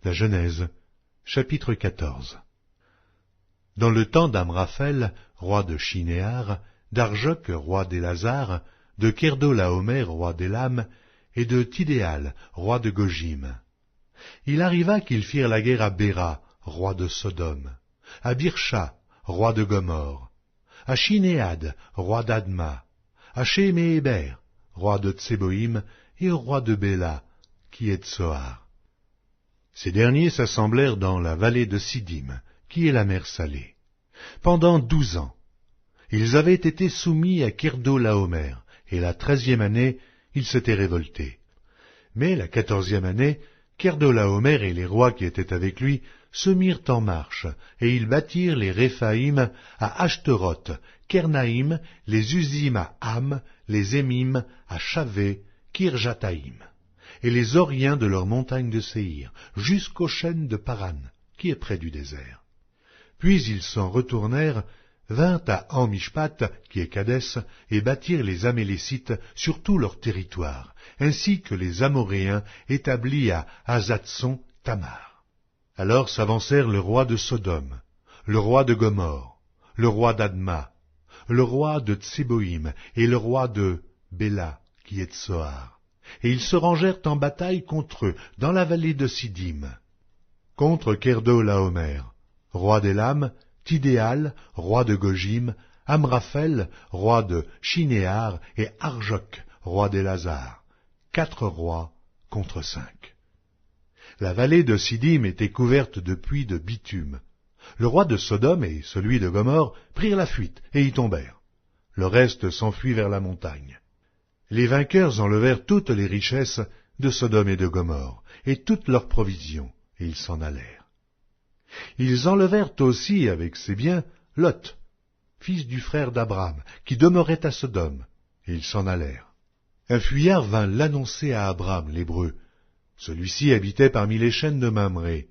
La Genèse, chapitre 14. Dans le temps d'Amraphel, roi de Shinéar, d'Arjoc, roi d'Élazar, de Kerdolaomer, roi d'Élam, et de Tidéal, roi de Gojim. Il arriva qu'ils firent la guerre à Béra, roi de Sodome, à Birsha, roi de Gomorre, à Shinéad, roi d'Adma, à Shéméhéber, roi de Tseboïm, et au roi de Béla, qui est Tsoar. Ces derniers s'assemblèrent dans la vallée de Siddim, qui est la mer Salée. Pendant 12 ans, ils avaient été soumis à Kerdolaomer, et la 13e année, ils s'étaient révoltés. Mais la 14e année, Kerdolaomer et les rois qui étaient avec lui se mirent en marche, et ils bâtirent les Réphaïm à Ashtaroth, Kernaïm, les Uzim à Ham, les Émim à Shavé, Kirjataïm, et les Oriens de leurs montagnes de Séhir, jusqu'aux chênes de Paran, qui est près du désert. Puis ils s'en retournèrent, vinrent à Amishpat, qui est Kadès, et bâtirent les Amélécites sur tout leur territoire, ainsi que les Amoréens établis à Hazatson Tamar. Alors s'avancèrent le roi de Sodome, le roi de Gomorre, le roi d'Adma, le roi de Tseboïm et le roi de Béla, qui est Tsoar. Et ils se rangèrent en bataille contre eux, dans la vallée de Siddim. Contre Kerdolaomer, roi d'Élam, Tidéal, roi de Gojim, Amraphel, roi de Shinéar, et Arjoc, roi d'Élazar. 4 rois contre 5. La vallée de Siddim était couverte de puits de bitume. Le roi de Sodome et celui de Gomorre prirent la fuite et y tombèrent. Le reste s'enfuit vers la montagne. Les vainqueurs enlevèrent toutes les richesses de Sodome et de Gomorre, et toutes leurs provisions, et ils s'en allèrent. Ils enlevèrent aussi avec ses biens Lot, fils du frère d'Abram, qui demeurait à Sodome, et ils s'en allèrent. Un fuyard vint l'annoncer à Abram, l'Hébreu. Celui-ci habitait parmi les chênes de Mamré.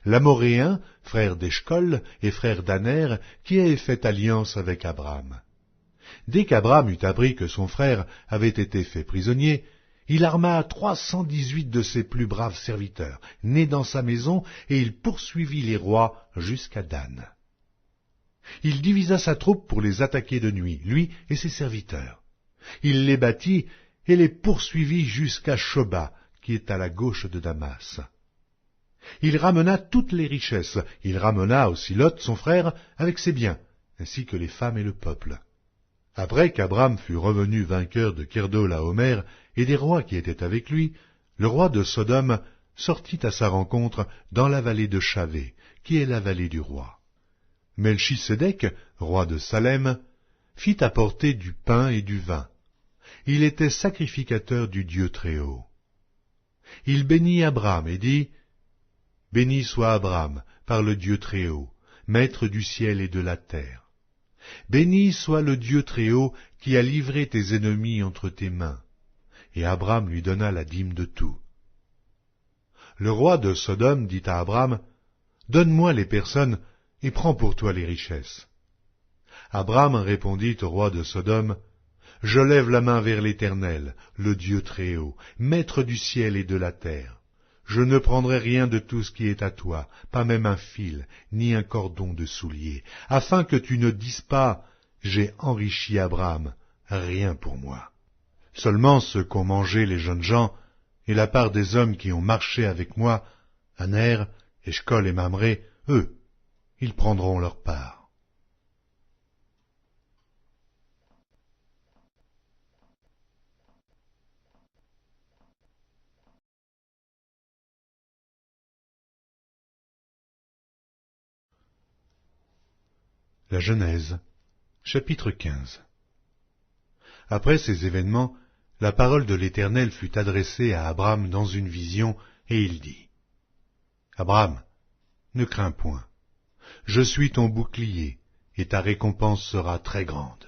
L'Amoréen, frère d'Eshcol et frère d'Aner, qui avait fait alliance avec Abram. Dès qu'Abram eut appris que son frère avait été fait prisonnier, il arma 318 de ses plus braves serviteurs, nés dans sa maison, et il poursuivit les rois jusqu'à Dan. Il divisa sa troupe pour les attaquer de nuit, lui et ses serviteurs. Il les battit et les poursuivit jusqu'à Shoba, qui est à la gauche de Damas. Il ramena toutes les richesses, il ramena aussi Lot, son frère, avec ses biens, ainsi que les femmes et le peuple. Après qu'Abram fut revenu vainqueur de Kerdolaomer et des rois qui étaient avec lui, le roi de Sodome sortit à sa rencontre dans la vallée de Shavé, qui est la vallée du roi. Melchisédek, roi de Salem, fit apporter du pain et du vin. Il était sacrificateur du Dieu Très-Haut. Il bénit Abram et dit, « Béni soit Abram par le Dieu Très-Haut, maître du ciel et de la terre. Béni soit le Dieu Très-Haut qui a livré tes ennemis entre tes mains. » Et Abram lui donna la dîme de tout. Le roi de Sodome dit à Abram, « Donne-moi les personnes et prends pour toi les richesses. » Abram répondit au roi de Sodome, « Je lève la main vers l'Éternel, le Dieu Très-Haut, maître du ciel et de la terre. Je ne prendrai rien de tout ce qui est à toi, pas même un fil, ni un cordon de soulier, afin que tu ne dises pas, j'ai enrichi Abram, rien pour moi. Seulement ce qu'ont mangé les jeunes gens, et la part des hommes qui ont marché avec moi, Aner, Eshcol et Mamré, eux, ils prendront leur part. La Genèse, chapitre 15. Après ces événements, la parole de l'Éternel fut adressée à Abram dans une vision, et il dit, « Abram, ne crains point, je suis ton bouclier, et ta récompense sera très grande. »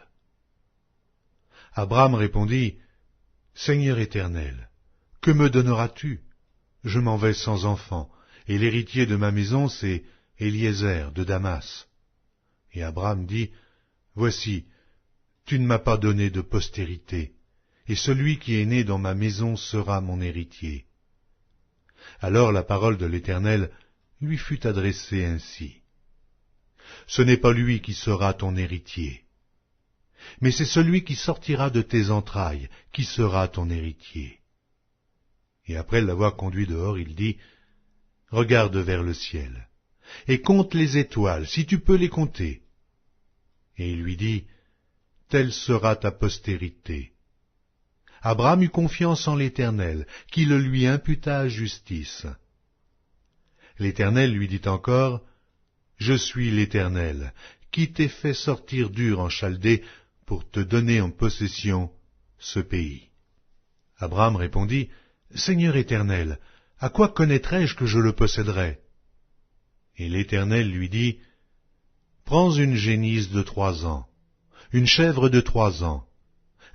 Abram répondit, « Seigneur Éternel, que me donneras-tu? Je m'en vais sans enfant, et l'héritier de ma maison, c'est Éliézer de Damas. » Et Abram dit, « Voici, tu ne m'as pas donné de postérité, et celui qui est né dans ma maison sera mon héritier. » Alors la parole de l'Éternel lui fut adressée ainsi. Ce n'est pas lui qui sera ton héritier, mais c'est celui qui sortira de tes entrailles qui sera ton héritier. Et après l'avoir conduit dehors, il dit, regarde vers le ciel, et compte les étoiles, si tu peux les compter. Et il lui dit, telle sera ta postérité. Abraham eut confiance en l'Éternel, qui le lui imputa à justice. L'Éternel lui dit encore, je suis l'Éternel, qui t'ai fait sortir d'Ur en Chaldée pour te donner en possession ce pays. Abraham répondit, Seigneur Éternel, à quoi connaîtrai-je que je le posséderai? Et l'Éternel lui dit, prends une génisse de 3 ans, une chèvre de 3 ans,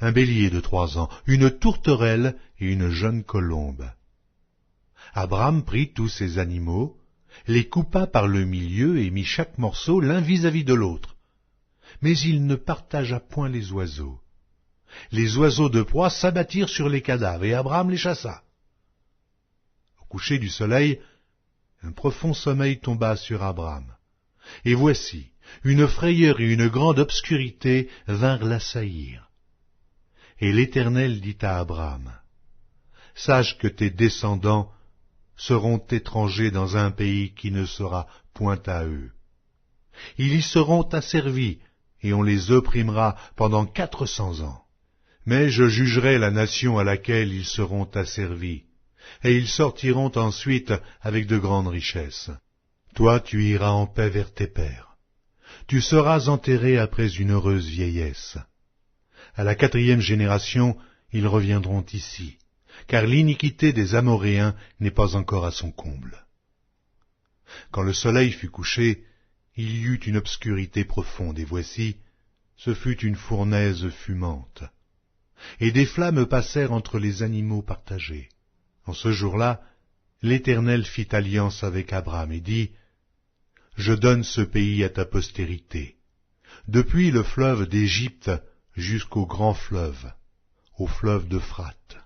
un bélier de 3 ans, une tourterelle et une jeune colombe. Abraham prit tous ces animaux, les coupa par le milieu et mit chaque morceau l'un vis-à-vis de l'autre. Mais il ne partagea point les oiseaux. Les oiseaux de proie s'abattirent sur les cadavres, et Abraham les chassa. Au coucher du soleil, un profond sommeil tomba sur Abraham. Et voici, une frayeur et une grande obscurité vinrent l'assaillir. Et l'Éternel dit à Abraham, « Sache que tes descendants seront étrangers dans un pays qui ne sera point à eux. Ils y seront asservis, et on les opprimera pendant 400 ans. Mais je jugerai la nation à laquelle ils seront asservis, et ils sortiront ensuite avec de grandes richesses. Toi, tu iras en paix vers tes pères. Tu seras enterré après une heureuse vieillesse. À la 4e génération, ils reviendront ici, car l'iniquité des Amoréens n'est pas encore à son comble. » Quand le soleil fut couché, il y eut une obscurité profonde, et voici, ce fut une fournaise fumante. Et des flammes passèrent entre les animaux partagés. En ce jour-là, l'Éternel fit alliance avec Abraham et dit, « Je donne ce pays à ta postérité, depuis le fleuve d'Égypte jusqu'au grand fleuve, au fleuve d'Euphrate.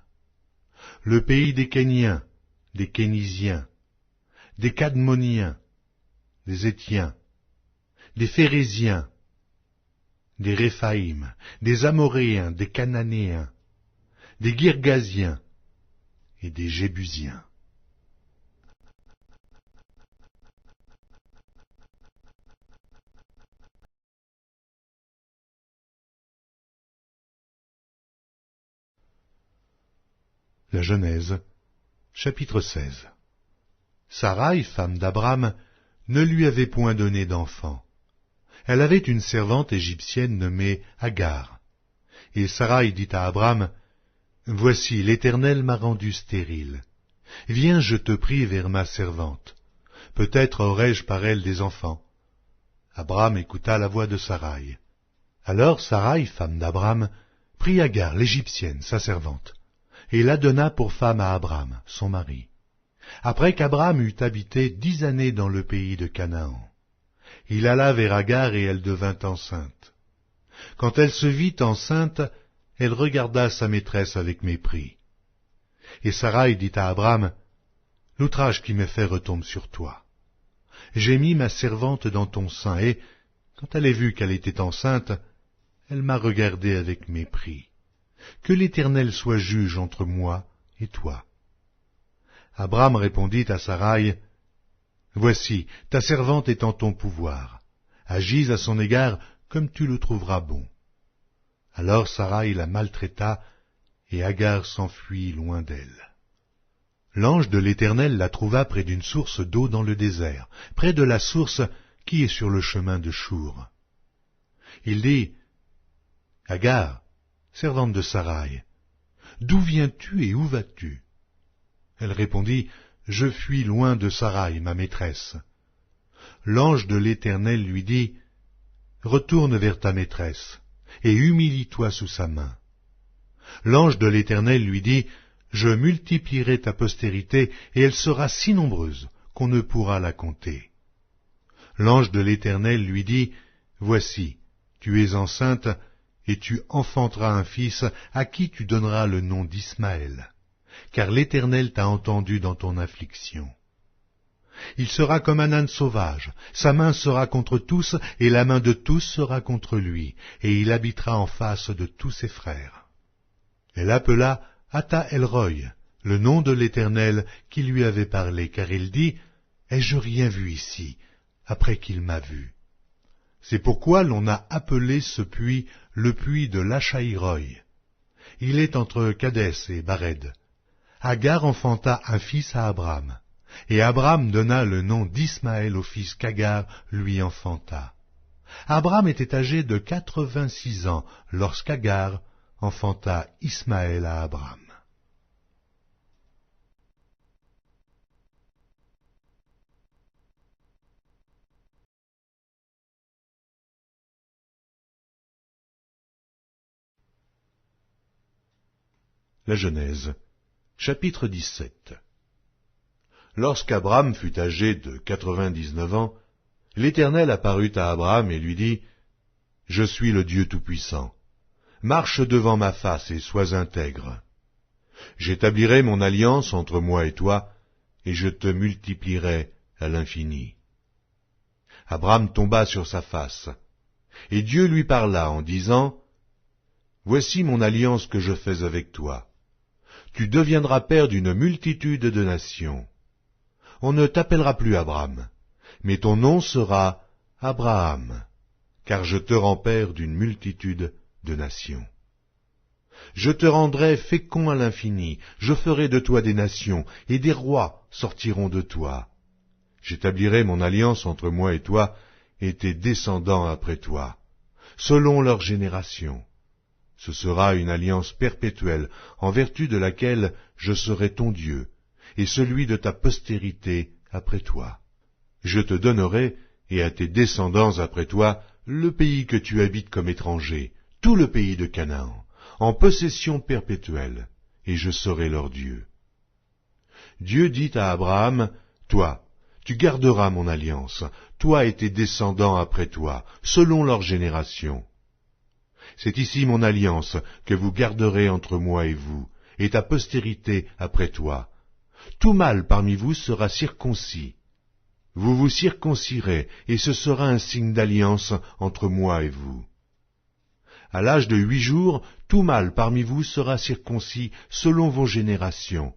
Le pays des Kéniens, des Kénisiens, des Cadmoniens, des Étiens, des Phéréziens, des Réphaïm, des Amoréens, des Cananéens, des Girgasiens et des Jébusiens. » La Genèse, chapitre 16. Saraï, femme d'Abraham, ne lui avait point donné d'enfant. Elle avait une servante égyptienne nommée Agar. Et Saraï dit à Abraham, « Voici, l'Éternel m'a rendu stérile. Viens, je te prie, vers ma servante. Peut-être aurai-je par elle des enfants. » Abraham écouta la voix de Saraï. Alors Saraï, femme d'Abraham, prit Agar, l'Égyptienne, sa servante, et la donna pour femme à Abraham, son mari. Après qu'Abraham eut habité 10 années dans le pays de Canaan, il alla vers Agar et elle devint enceinte. Quand elle se vit enceinte, elle regarda sa maîtresse avec mépris. Et Saraï dit à Abraham, « L'outrage qui m'est fait retombe sur toi. J'ai mis ma servante dans ton sein, et, quand elle a vu qu'elle était enceinte, elle m'a regardé avec mépris. Que l'Éternel soit juge entre moi et toi. » Abraham répondit à Saraï, « Voici, ta servante est en ton pouvoir. Agis à son égard comme tu le trouveras bon. » Alors Saraï la maltraita, et Agar s'enfuit loin d'elle. L'ange de l'Éternel la trouva près d'une source d'eau dans le désert, près de la source qui est sur le chemin de Chour. Il dit, « Agar, servante de Saraï, d'où viens-tu et où vas-tu » Elle répondit, « Je fuis loin de Saraï, ma maîtresse. » L'ange de l'Éternel lui dit, « Retourne vers ta maîtresse, et humilie-toi sous sa main. » L'ange de l'Éternel lui dit, « Je multiplierai ta postérité, et elle sera si nombreuse qu'on ne pourra la compter. » L'ange de l'Éternel lui dit, « Voici, tu es enceinte, et tu enfanteras un fils à qui tu donneras le nom d'Ismaël, car l'Éternel t'a entendu dans ton affliction. Il sera comme un âne sauvage, sa main sera contre tous, et la main de tous sera contre lui, et il habitera en face de tous ses frères. Elle appela Ata El-Roy, le nom de l'Éternel qui lui avait parlé, car il dit, « Ai-je rien vu ici, après qu'il m'a vu ?» C'est pourquoi l'on a appelé ce puits le puits de Lachaïroï. Il est entre Kadès et Bared. Agar enfanta un fils à Abram, et Abram donna le nom d'Ismaël au fils qu'Agar lui enfanta. Abram était âgé de 86 ans lorsqu'Agar enfanta Ismaël à Abram. La Genèse, chapitre 17. Lorsqu'Abram fut âgé de 99 ans, l'Éternel apparut à Abram et lui dit, « Je suis le Dieu Tout-Puissant. Marche devant ma face et sois intègre. J'établirai mon alliance entre moi et toi, et je te multiplierai à l'infini. » Abram tomba sur sa face, et Dieu lui parla en disant, « Voici mon alliance que je fais avec toi. Tu deviendras père d'une multitude de nations. On ne t'appellera plus Abram, mais ton nom sera Abraham, car je te rends père d'une multitude de nations. Je te rendrai fécond à l'infini, je ferai de toi des nations, et des rois sortiront de toi. J'établirai mon alliance entre moi et toi, et tes descendants après toi, selon leur génération. Ce sera une alliance perpétuelle, en vertu de laquelle je serai ton Dieu, et celui de ta postérité après toi. Je te donnerai, et à tes descendants après toi, le pays que tu habites comme étranger, tout le pays de Canaan, en possession perpétuelle, et je serai leur Dieu. Dieu dit à Abraham, « Toi, tu garderas mon alliance, toi et tes descendants après toi, selon leur génération. C'est ici mon alliance que vous garderez entre moi et vous, et ta postérité après toi. Tout mâle parmi vous sera circoncis. Vous vous circoncirez, et ce sera un signe d'alliance entre moi et vous. À l'âge de 8 jours, tout mâle parmi vous sera circoncis selon vos générations,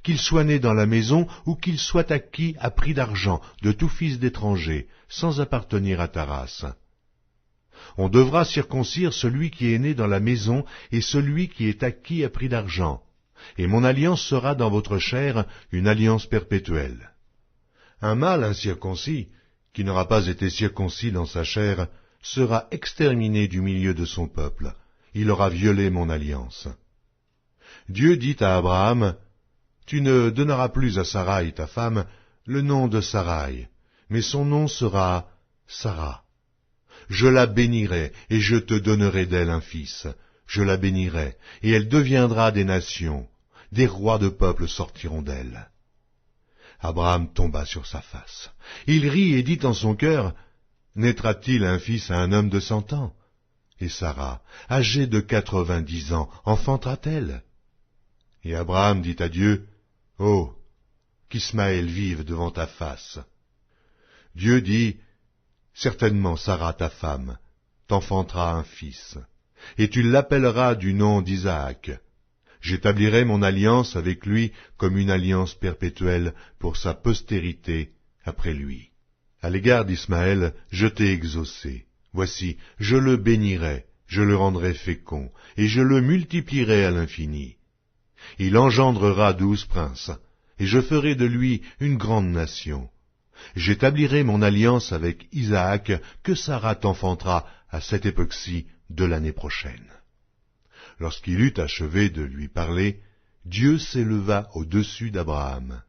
qu'il soit né dans la maison ou qu'il soit acquis à prix d'argent de tout fils d'étranger, sans appartenir à ta race. On devra circoncire celui qui est né dans la maison et celui qui est acquis à prix d'argent, et mon alliance sera dans votre chair une alliance perpétuelle. Un mâle incirconcis, qui n'aura pas été circoncis dans sa chair, sera exterminé du milieu de son peuple. Il aura violé mon alliance. Dieu dit à Abraham, « Tu ne donneras plus à Saraï, ta femme, le nom de Saraï, mais son nom sera Sarah. Je la bénirai, et je te donnerai d'elle un fils. Je la bénirai, et elle deviendra des nations. Des rois de peuples sortiront d'elle. » Abraham tomba sur sa face. Il rit et dit en son cœur, « Naîtra-t-il un fils à un homme de 100 ans? Et Sarah, âgée de 90 ans, enfantera-t-elle? » Et Abraham dit à Dieu, « Oh, qu'Ismaël vive devant ta face. » Dieu dit, « Certainement Sarah, ta femme, t'enfantera un fils, et tu l'appelleras du nom d'Isaac. J'établirai mon alliance avec lui comme une alliance perpétuelle pour sa postérité après lui. À l'égard d'Ismaël, je t'ai exaucé. Voici, je le bénirai, je le rendrai fécond, et je le multiplierai à l'infini. Il engendrera 12 princes, et je ferai de lui une grande nation. J'établirai mon alliance avec Isaac, que Sarah t'enfantera à cette époque-ci de l'année prochaine. » Lorsqu'il eut achevé de lui parler, Dieu s'éleva au-dessus d'Abraham.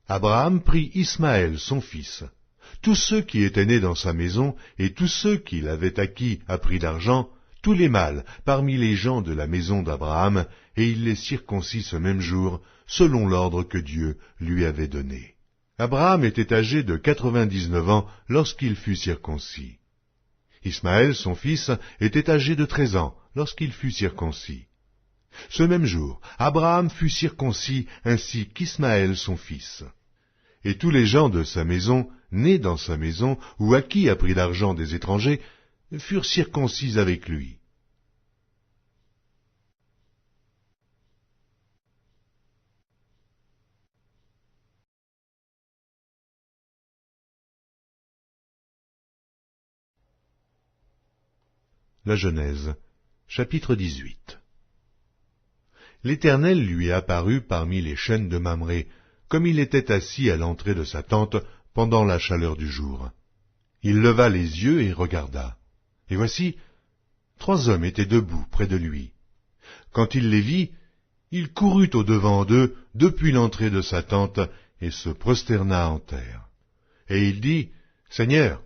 Abraham prit Ismaël, son fils, tous ceux qui étaient nés dans sa maison, et tous ceux qu'il avait acquis à prix d'argent, tous les mâles parmi les gens de la maison d'Abraham, et il les circoncit ce même jour, selon l'ordre que Dieu lui avait donné. Abraham était âgé de 99 ans lorsqu'il fut circoncis. Ismaël, son fils, était âgé de 13 ans lorsqu'il fut circoncis. Ce même jour, Abraham fut circoncis ainsi qu'Ismaël son fils. Et tous les gens de sa maison, nés dans sa maison, ou à qui a pris l'argent des étrangers, furent circoncis avec lui. La Genèse, chapitre 18. L'Éternel lui apparut parmi les chênes de Mamré, comme il était assis à l'entrée de sa tente pendant la chaleur du jour. Il leva les yeux et regarda. Et voici, 3 hommes étaient debout près de lui. Quand il les vit, il courut au-devant d'eux depuis l'entrée de sa tente et se prosterna en terre. Et il dit, « Seigneur,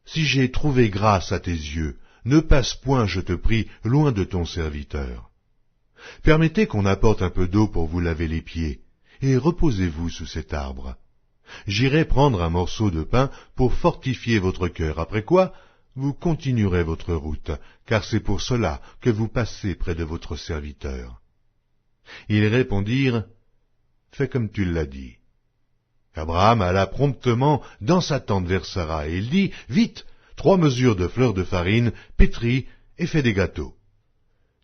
si j'ai trouvé grâce à tes yeux, ne passe point, je te prie, loin de ton serviteur. Permettez qu'on apporte un peu d'eau pour vous laver les pieds, et reposez-vous sous cet arbre. J'irai prendre un morceau de pain pour fortifier votre cœur, après quoi vous continuerez votre route, car c'est pour cela que vous passez près de votre serviteur. » Ils répondirent, « Fais comme tu l'as dit. » Abraham alla promptement dans sa tente vers Sarah, et il dit, « Vite, 3 mesures de fleurs de farine, pétris, et fais des gâteaux. »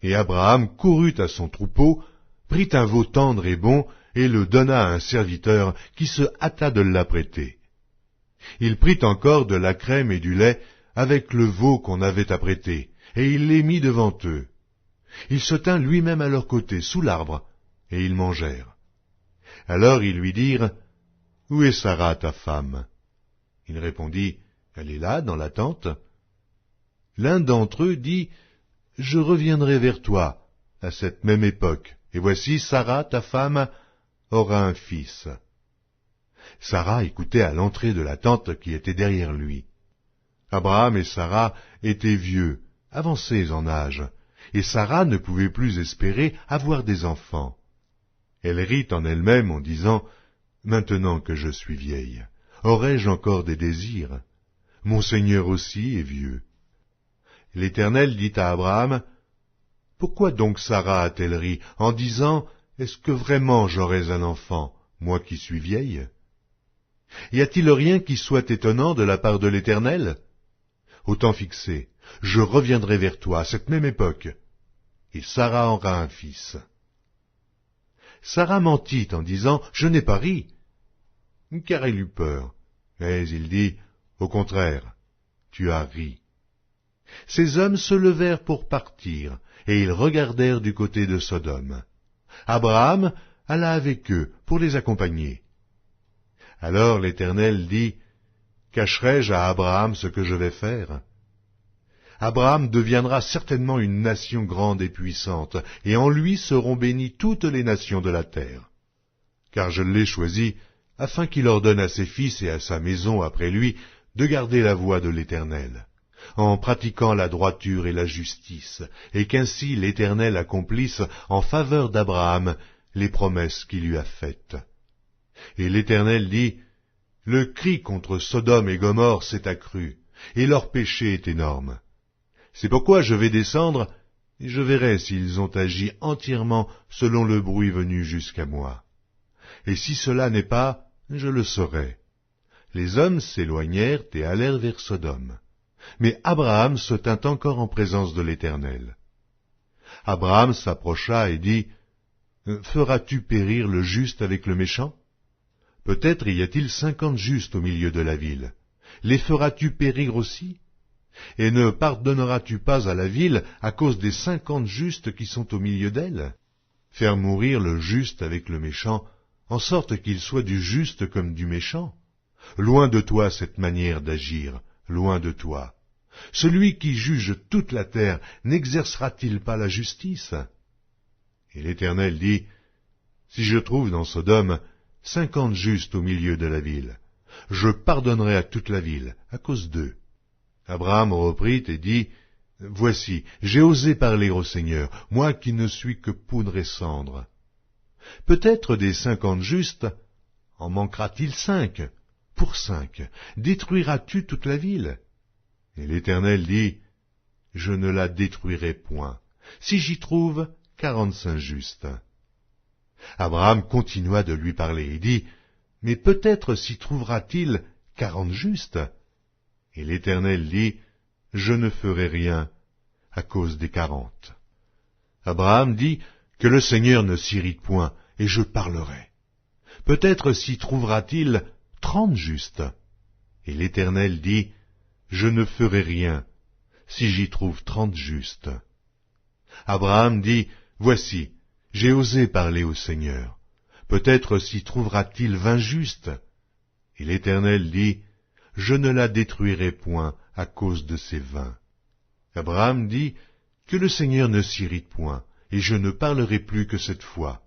Et Abraham courut à son troupeau, prit un veau tendre et bon, et le donna à un serviteur qui se hâta de l'apprêter. Il prit encore de la crème et du lait avec le veau qu'on avait apprêté, et il les mit devant eux. Il se tint lui-même à leur côté, sous l'arbre, et ils mangèrent. Alors ils lui dirent, « Où est Sarah, ta femme ?» Il répondit, « Elle est là, dans la tente. » L'un d'entre eux dit, « Je reviendrai vers toi à cette même époque, et voici Sarah, ta femme, aura un fils. » Sarah écoutait à l'entrée de la tente qui était derrière lui. Abraham et Sarah étaient vieux, avancés en âge, et Sarah ne pouvait plus espérer avoir des enfants. Elle rit en elle-même en disant, « Maintenant que je suis vieille, aurai-je encore des désirs? Mon Seigneur aussi est vieux. » L'Éternel dit à Abraham, « Pourquoi donc Sarah a-t-elle ri en disant, « Est-ce que vraiment j'aurais un enfant, moi qui suis vieille? » Y a-t-il rien qui soit étonnant de la part de l'Éternel? Au temps fixé, je reviendrai vers toi à cette même époque, et Sarah aura un fils. » Sarah mentit en disant, « Je n'ai pas ri. » Car elle eut peur. Mais il dit, « Au contraire, tu as ri. » Ces hommes se levèrent pour partir, et ils regardèrent du côté de Sodome. Abraham alla avec eux pour les accompagner. Alors l'Éternel dit, « Cacherai-je à Abraham ce que je vais faire? Abraham deviendra certainement une nation grande et puissante, et en lui seront bénies toutes les nations de la terre. Car je l'ai choisi, afin qu'il ordonne à ses fils et à sa maison après lui de garder la voie de l'Éternel, en pratiquant la droiture et la justice, et qu'ainsi l'Éternel accomplisse en faveur d'Abraham les promesses qu'il lui a faites. » Et l'Éternel dit, « Le cri contre Sodome et Gomorrhe s'est accru, et leur péché est énorme. C'est pourquoi je vais descendre, et je verrai s'ils ont agi entièrement selon le bruit venu jusqu'à moi. Et si cela n'est pas, je le saurai. » Les hommes s'éloignèrent et allèrent vers Sodome. Mais Abraham se tint encore en présence de l'Éternel. Abraham s'approcha et dit, « Feras-tu périr le juste avec le méchant? Peut-être y a-t-il 50 justes au milieu de la ville. Les feras-tu périr aussi? Et ne pardonneras-tu pas à la ville à cause des 50 justes qui sont au milieu d'elle? Faire mourir le juste avec le méchant, en sorte qu'il soit du juste comme du méchant? Loin de toi cette manière d'agir, loin de toi. Celui qui juge toute la terre n'exercera-t-il pas la justice? » Et l'Éternel dit, « Si je trouve dans Sodome 50 justes au milieu de la ville, je pardonnerai à toute la ville, à cause d'eux. » Abraham reprit et dit, « Voici, j'ai osé parler au Seigneur, moi qui ne suis que poudre et cendre. Peut-être des 50 justes, en manquera-t-il 5? Pour 5, détruiras-tu toute la ville? » Et l'Éternel dit, « Je ne la détruirai point. Si j'y trouve 45 justes. Abraham continua de lui parler et dit, « Mais peut-être s'y trouvera-t-il 40 justes ?» Et l'Éternel dit, « Je ne ferai rien à cause des 40. » Abraham dit, « Que le Seigneur ne s'irrite point, et je parlerai. Peut-être s'y trouvera-t-il 30 justes. » Et l'Éternel dit, « Je ne ferai rien si j'y trouve 30 justes. » Abraham dit, « Voici, j'ai osé parler au Seigneur. Peut-être s'y trouvera-t-il 20 justes. » Et l'Éternel dit, « Je ne la détruirai point à cause de ces 20. » Abraham dit, « Que le Seigneur ne s'irrite point, et je ne parlerai plus que cette fois.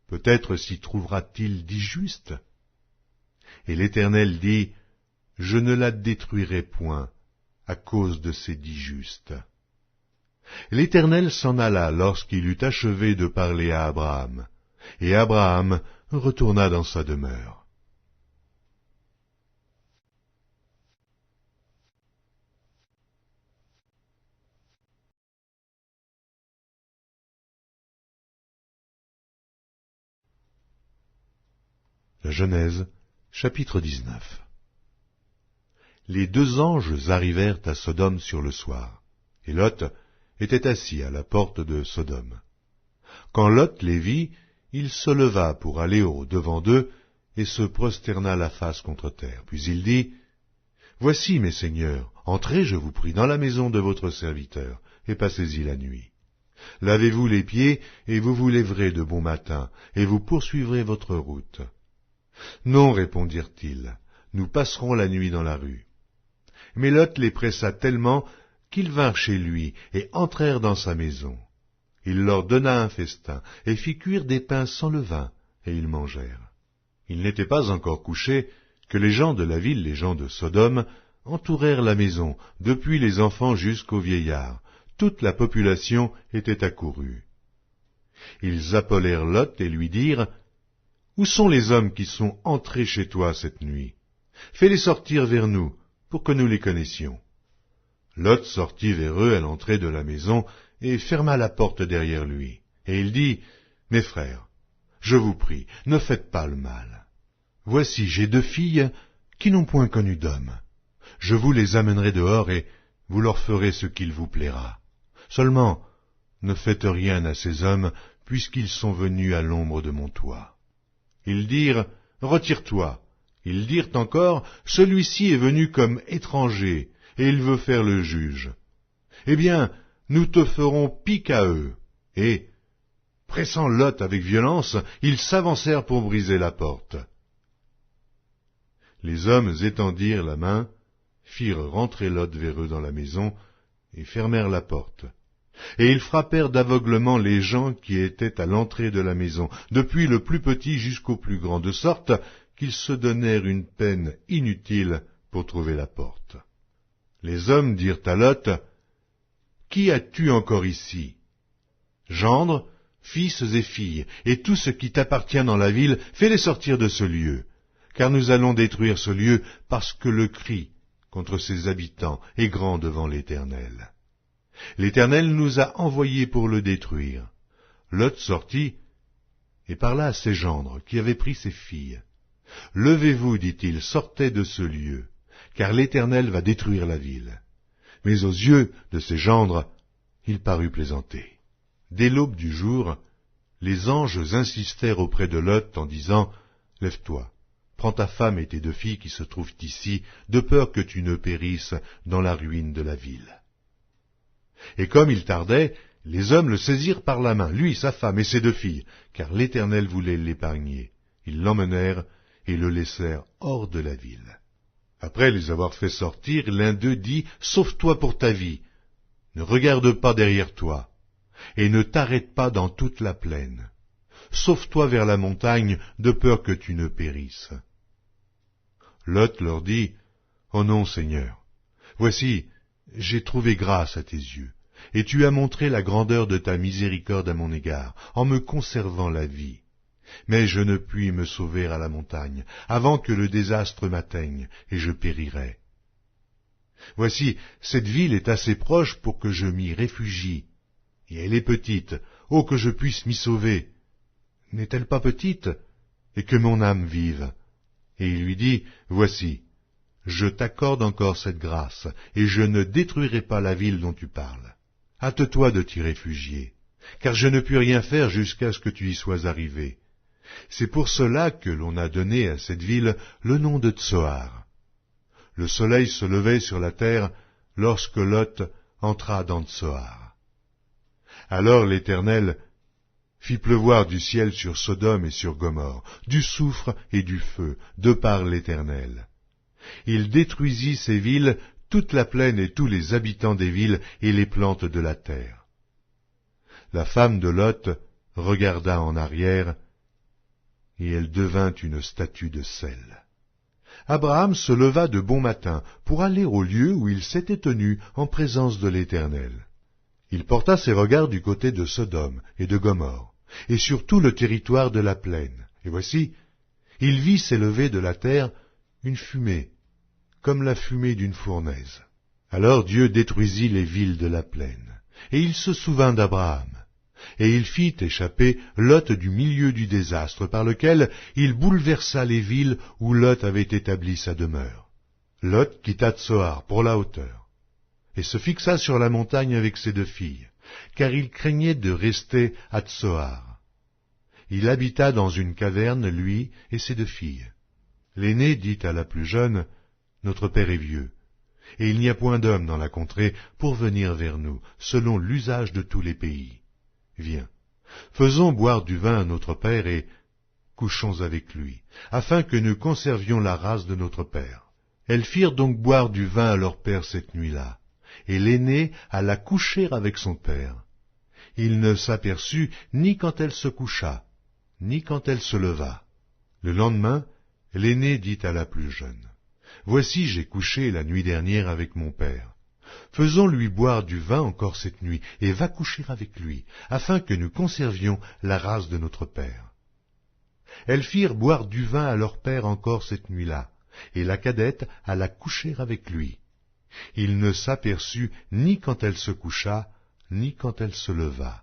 Peut-être s'y trouvera-t-il 10 justes. » Et l'Éternel dit, « Je ne la détruirai point à cause de ces 10 justes. » L'Éternel s'en alla lorsqu'il eut achevé de parler à Abraham, et Abraham retourna dans sa demeure. La Genèse, chapitre 19. Les 2 anges arrivèrent à Sodome sur le soir, et Lot était assis à la porte de Sodome. Quand Lot les vit, il se leva pour aller au-devant d'eux, et se prosterna la face contre terre. Puis il dit, « Voici, mes seigneurs, entrez, je vous prie, dans la maison de votre serviteur, et passez-y la nuit. Lavez-vous les pieds, et vous vous lèverez de bon matin, et vous poursuivrez votre route. » Non, répondirent-ils, nous passerons la nuit dans la rue. Mais Lot les pressa tellement qu'ils vinrent chez lui et entrèrent dans sa maison. Il leur donna un festin et fit cuire des pains sans levain, et ils mangèrent. Il n'était pas encore couché que les gens de la ville, les gens de Sodome, entourèrent la maison, depuis les enfants jusqu'aux vieillards. Toute la population était accourue. Ils appelèrent Lot et lui dirent, « Où sont les hommes qui sont entrés chez toi cette nuit? Fais-les sortir vers nous, pour que nous les connaissions. » Lot sortit vers eux à l'entrée de la maison et ferma la porte derrière lui. Et il dit, « Mes frères, je vous prie, ne faites pas le mal. Voici, j'ai 2 filles qui n'ont point connu d'homme. Je vous les amènerai dehors et vous leur ferez ce qu'il vous plaira. Seulement, ne faites rien à ces hommes, puisqu'ils sont venus à l'ombre de mon toit. » Ils dirent, « Retire-toi. » Ils dirent encore, « Celui-ci est venu comme étranger, et il veut faire le juge. Eh bien, nous te ferons pis qu'à eux. » Et, pressant Lot avec violence, ils s'avancèrent pour briser la porte. Les hommes étendirent la main, firent rentrer Lot vers eux dans la maison, et fermèrent la porte. Et ils frappèrent d'aveuglement les gens qui étaient à l'entrée de la maison, depuis le plus petit jusqu'au plus grand, de sorte qu'ils se donnèrent une peine inutile pour trouver la porte. Les hommes dirent à Lot, « Qui as-tu encore ici? Gendres, fils et filles, et tout ce qui t'appartient dans la ville, fais-les sortir de ce lieu, car nous allons détruire ce lieu, parce que le cri contre ses habitants est grand devant l'Éternel. L'Éternel nous a envoyés pour le détruire. » Lot sortit et parla à ses gendres qui avaient pris ses filles. « Levez-vous, dit-il, sortez de ce lieu, car l'Éternel va détruire la ville. » Mais aux yeux de ses gendres, il parut plaisanter. Dès l'aube du jour, les anges insistèrent auprès de Lot en disant, « Lève-toi, prends ta femme et tes 2 filles qui se trouvent ici, de peur que tu ne périsses dans la ruine de la ville. » Et comme il tardait, les hommes le saisirent par la main, lui, sa femme et ses 2 filles, car l'Éternel voulait l'épargner. Ils l'emmenèrent et le laissèrent hors de la ville. Après les avoir fait sortir, l'un d'eux dit, « Sauve-toi pour ta vie, ne regarde pas derrière toi, et ne t'arrête pas dans toute la plaine. Sauve-toi vers la montagne, de peur que tu ne périsses. » Lot leur dit, « Oh non, Seigneur, voici, j'ai trouvé grâce à tes yeux, et tu as montré la grandeur de ta miséricorde à mon égard, en me conservant la vie. Mais je ne puis me sauver à la montagne, avant que le désastre m'atteigne, et je périrai. Voici, cette ville est assez proche pour que je m'y réfugie, et elle est petite. Oh, que je puisse m'y sauver! N'est-elle pas petite? Et que mon âme vive. Et il lui dit, voici, je t'accorde encore cette grâce, et je ne détruirai pas la ville dont tu parles. Hâte-toi de t'y réfugier, car je ne puis rien faire jusqu'à ce que tu y sois arrivé. C'est pour cela que l'on a donné à cette ville le nom de Tsoar. Le soleil se levait sur la terre lorsque Lot entra dans Tsoar. Alors l'Éternel fit pleuvoir du ciel sur Sodome et sur Gomorrhe, du soufre et du feu, de par l'Éternel. Il détruisit ces villes, toute la plaine et tous les habitants des villes et les plantes de la terre. La femme de Lot regarda en arrière, et elle devint une statue de sel. Abraham se leva de bon matin pour aller au lieu où il s'était tenu en présence de l'Éternel. Il porta ses regards du côté de Sodome et de Gomorrhe, et sur tout le territoire de la plaine. Et voici, il vit s'élever de la terre une fumée, comme la fumée d'une fournaise. Alors Dieu détruisit les villes de la plaine, et il se souvint d'Abraham. Et il fit échapper Lot du milieu du désastre par lequel il bouleversa les villes où Lot avait établi sa demeure. Lot quitta Tsoar pour la hauteur, et se fixa sur la montagne avec ses 2 filles, car il craignait de rester à Tsoar. Il habita dans une caverne, lui et ses 2 filles. L'aînée dit à la plus jeune, « Notre père est vieux, et il n'y a point d'homme dans la contrée pour venir vers nous, selon l'usage de tous les pays. Viens, faisons boire du vin à notre père et couchons avec lui, afin que nous conservions la race de notre père. » Elles firent donc boire du vin à leur père cette nuit-là, et l'aînée alla coucher avec son père. Il ne s'aperçut ni quand elle se coucha, ni quand elle se leva. Le lendemain, l'aînée dit à la plus jeune, « Voici, j'ai couché la nuit dernière avec mon père. Faisons-lui boire du vin encore cette nuit, et va coucher avec lui, afin que nous conservions la race de notre père. » Elles firent boire du vin à leur père encore cette nuit-là, et la cadette alla coucher avec lui. Il ne s'aperçut ni quand elle se coucha, ni quand elle se leva.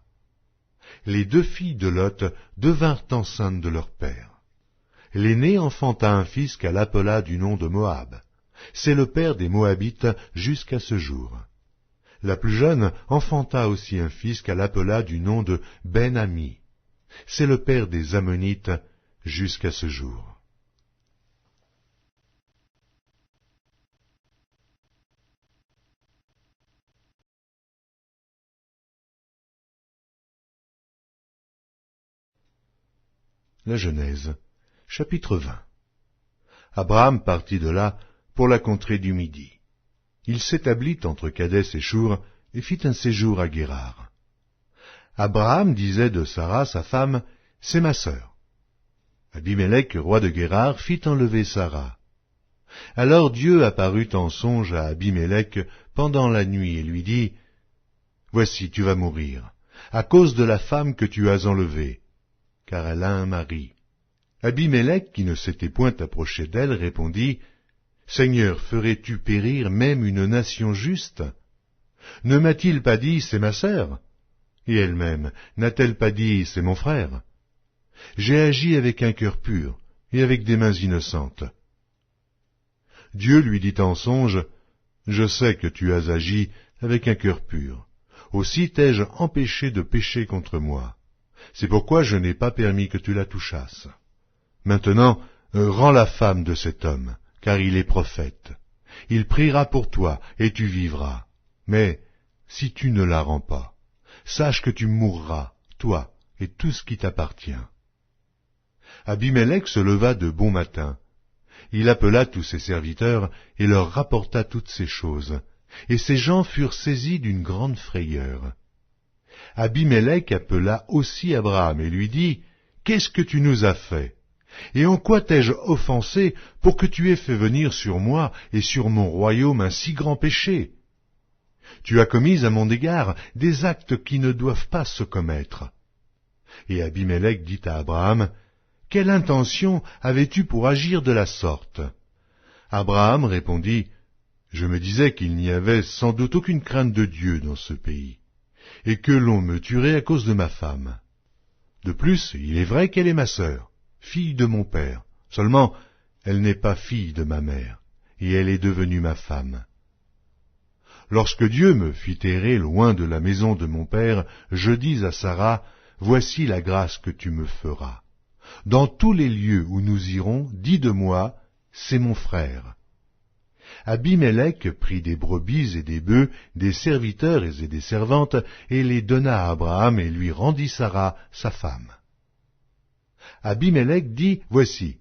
Les 2 filles de Lot devinrent enceintes de leur père. L'aînée enfanta un fils qu'elle appela du nom de Moab. C'est le père des Moabites jusqu'à ce jour. La plus jeune enfanta aussi un fils qu'elle appela du nom de Ben-Ami. C'est le père des Ammonites jusqu'à ce jour. La Genèse, chapitre 20. Abraham partit de là pour la contrée du Midi. Il s'établit entre Kadès et Shur et fit un séjour à Guérar. Abraham disait de Sarah, sa femme, « C'est ma sœur. » Abimélec, roi de Guérar, fit enlever Sarah. Alors Dieu apparut en songe à Abimélec pendant la nuit et lui dit, « Voici, tu vas mourir, à cause de la femme que tu as enlevée, car elle a un mari. » Abimélec, qui ne s'était point approché d'elle, répondit, « Seigneur, ferais-tu périr même une nation juste? Ne m'a-t-il pas dit, c'est ma sœur? Et elle-même, n'a-t-elle pas dit, c'est mon frère? J'ai agi avec un cœur pur et avec des mains innocentes. » Dieu lui dit en songe, « Je sais que tu as agi avec un cœur pur. Aussi t'ai-je empêché de pécher contre moi. C'est pourquoi je n'ai pas permis que tu la touchasses. Maintenant, rends la femme de cet homme, car il est prophète. Il priera pour toi, et tu vivras. Mais si tu ne la rends pas, sache que tu mourras, toi et tout ce qui t'appartient. » Abimélec se leva de bon matin. Il appela tous ses serviteurs et leur rapporta toutes ces choses, et ces gens furent saisis d'une grande frayeur. Abimélec appela aussi Abraham et lui dit, « Qu'est-ce que tu nous as fait? Et en quoi t'ai-je offensé pour que tu aies fait venir sur moi et sur mon royaume un si grand péché? Tu as commis à mon égard des actes qui ne doivent pas se commettre. » Et Abimélec dit à Abraham, « Quelle intention avais-tu pour agir de la sorte? » Abraham répondit, « Je me disais qu'il n'y avait sans doute aucune crainte de Dieu dans ce pays, et que l'on me tuerait à cause de ma femme. De plus, il est vrai qu'elle est ma sœur, fille de mon père, seulement elle n'est pas fille de ma mère, et elle est devenue ma femme. Lorsque Dieu me fit errer loin de la maison de mon père, je dis à Sarah, « Voici la grâce que tu me feras. Dans tous les lieux où nous irons, dis de moi, c'est mon frère. » Abimélec prit des brebis et des bœufs, des serviteurs et des servantes, et les donna à Abraham et lui rendit Sarah, sa femme. Abimélec dit, « Voici,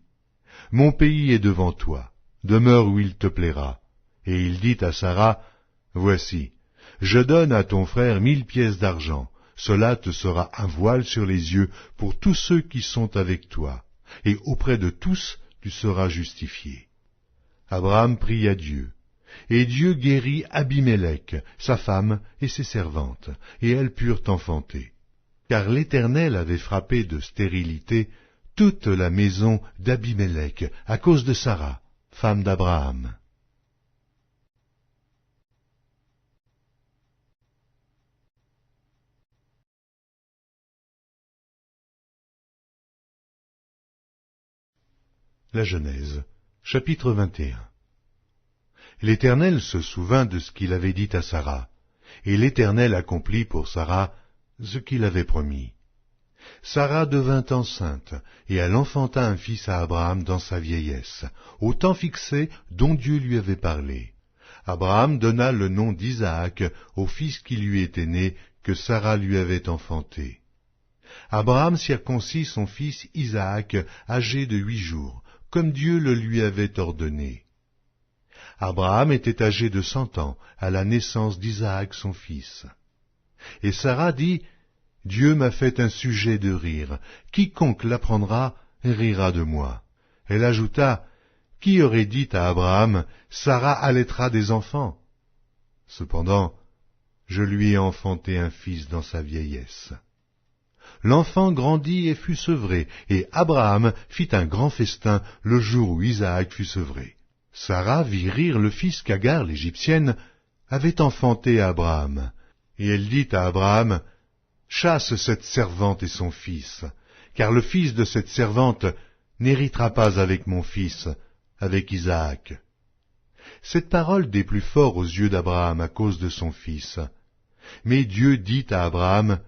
mon pays est devant toi, demeure où il te plaira. » Et il dit à Sarah, « Voici, je donne à ton frère 1000 pièces d'argent, cela te sera un voile sur les yeux pour tous ceux qui sont avec toi, et auprès de tous tu seras justifié. » Abraham pria Dieu, et Dieu guérit Abimélec, sa femme et ses servantes, et elles purent enfanter. Car l'Éternel avait frappé de stérilité toute la maison d'Abimélec à cause de Sarah, femme d'Abraham. La Genèse, chapitre 21. L'Éternel se souvint de ce qu'il avait dit à Sarah, et l'Éternel accomplit pour Sarah ce qu'il avait promis. Sarah devint enceinte, et elle enfanta un fils à Abraham dans sa vieillesse, au temps fixé dont Dieu lui avait parlé. Abraham donna le nom d'Isaac au fils qui lui était né, que Sarah lui avait enfanté. Abraham circoncit son fils Isaac, âgé de 8 jours, comme Dieu le lui avait ordonné. Abraham était âgé de 100 ans à la naissance d'Isaac son fils. Et Sarah dit, « Dieu m'a fait un sujet de rire, quiconque l'apprendra rira de moi. » Elle ajouta, « Qui aurait dit à Abraham, Sarah allaitera des enfants? Cependant, je lui ai enfanté un fils dans sa vieillesse. » L'enfant grandit et fut sevré, et Abraham fit un grand festin le jour où Isaac fut sevré. Sarah vit rire le fils qu'Agar, l'Égyptienne, avait enfanté à Abraham, et elle dit à Abraham, « Chasse cette servante et son fils, car le fils de cette servante n'héritera pas avec mon fils, avec Isaac. » Cette parole déplut fort aux yeux d'Abraham à cause de son fils. Mais Dieu dit à Abraham,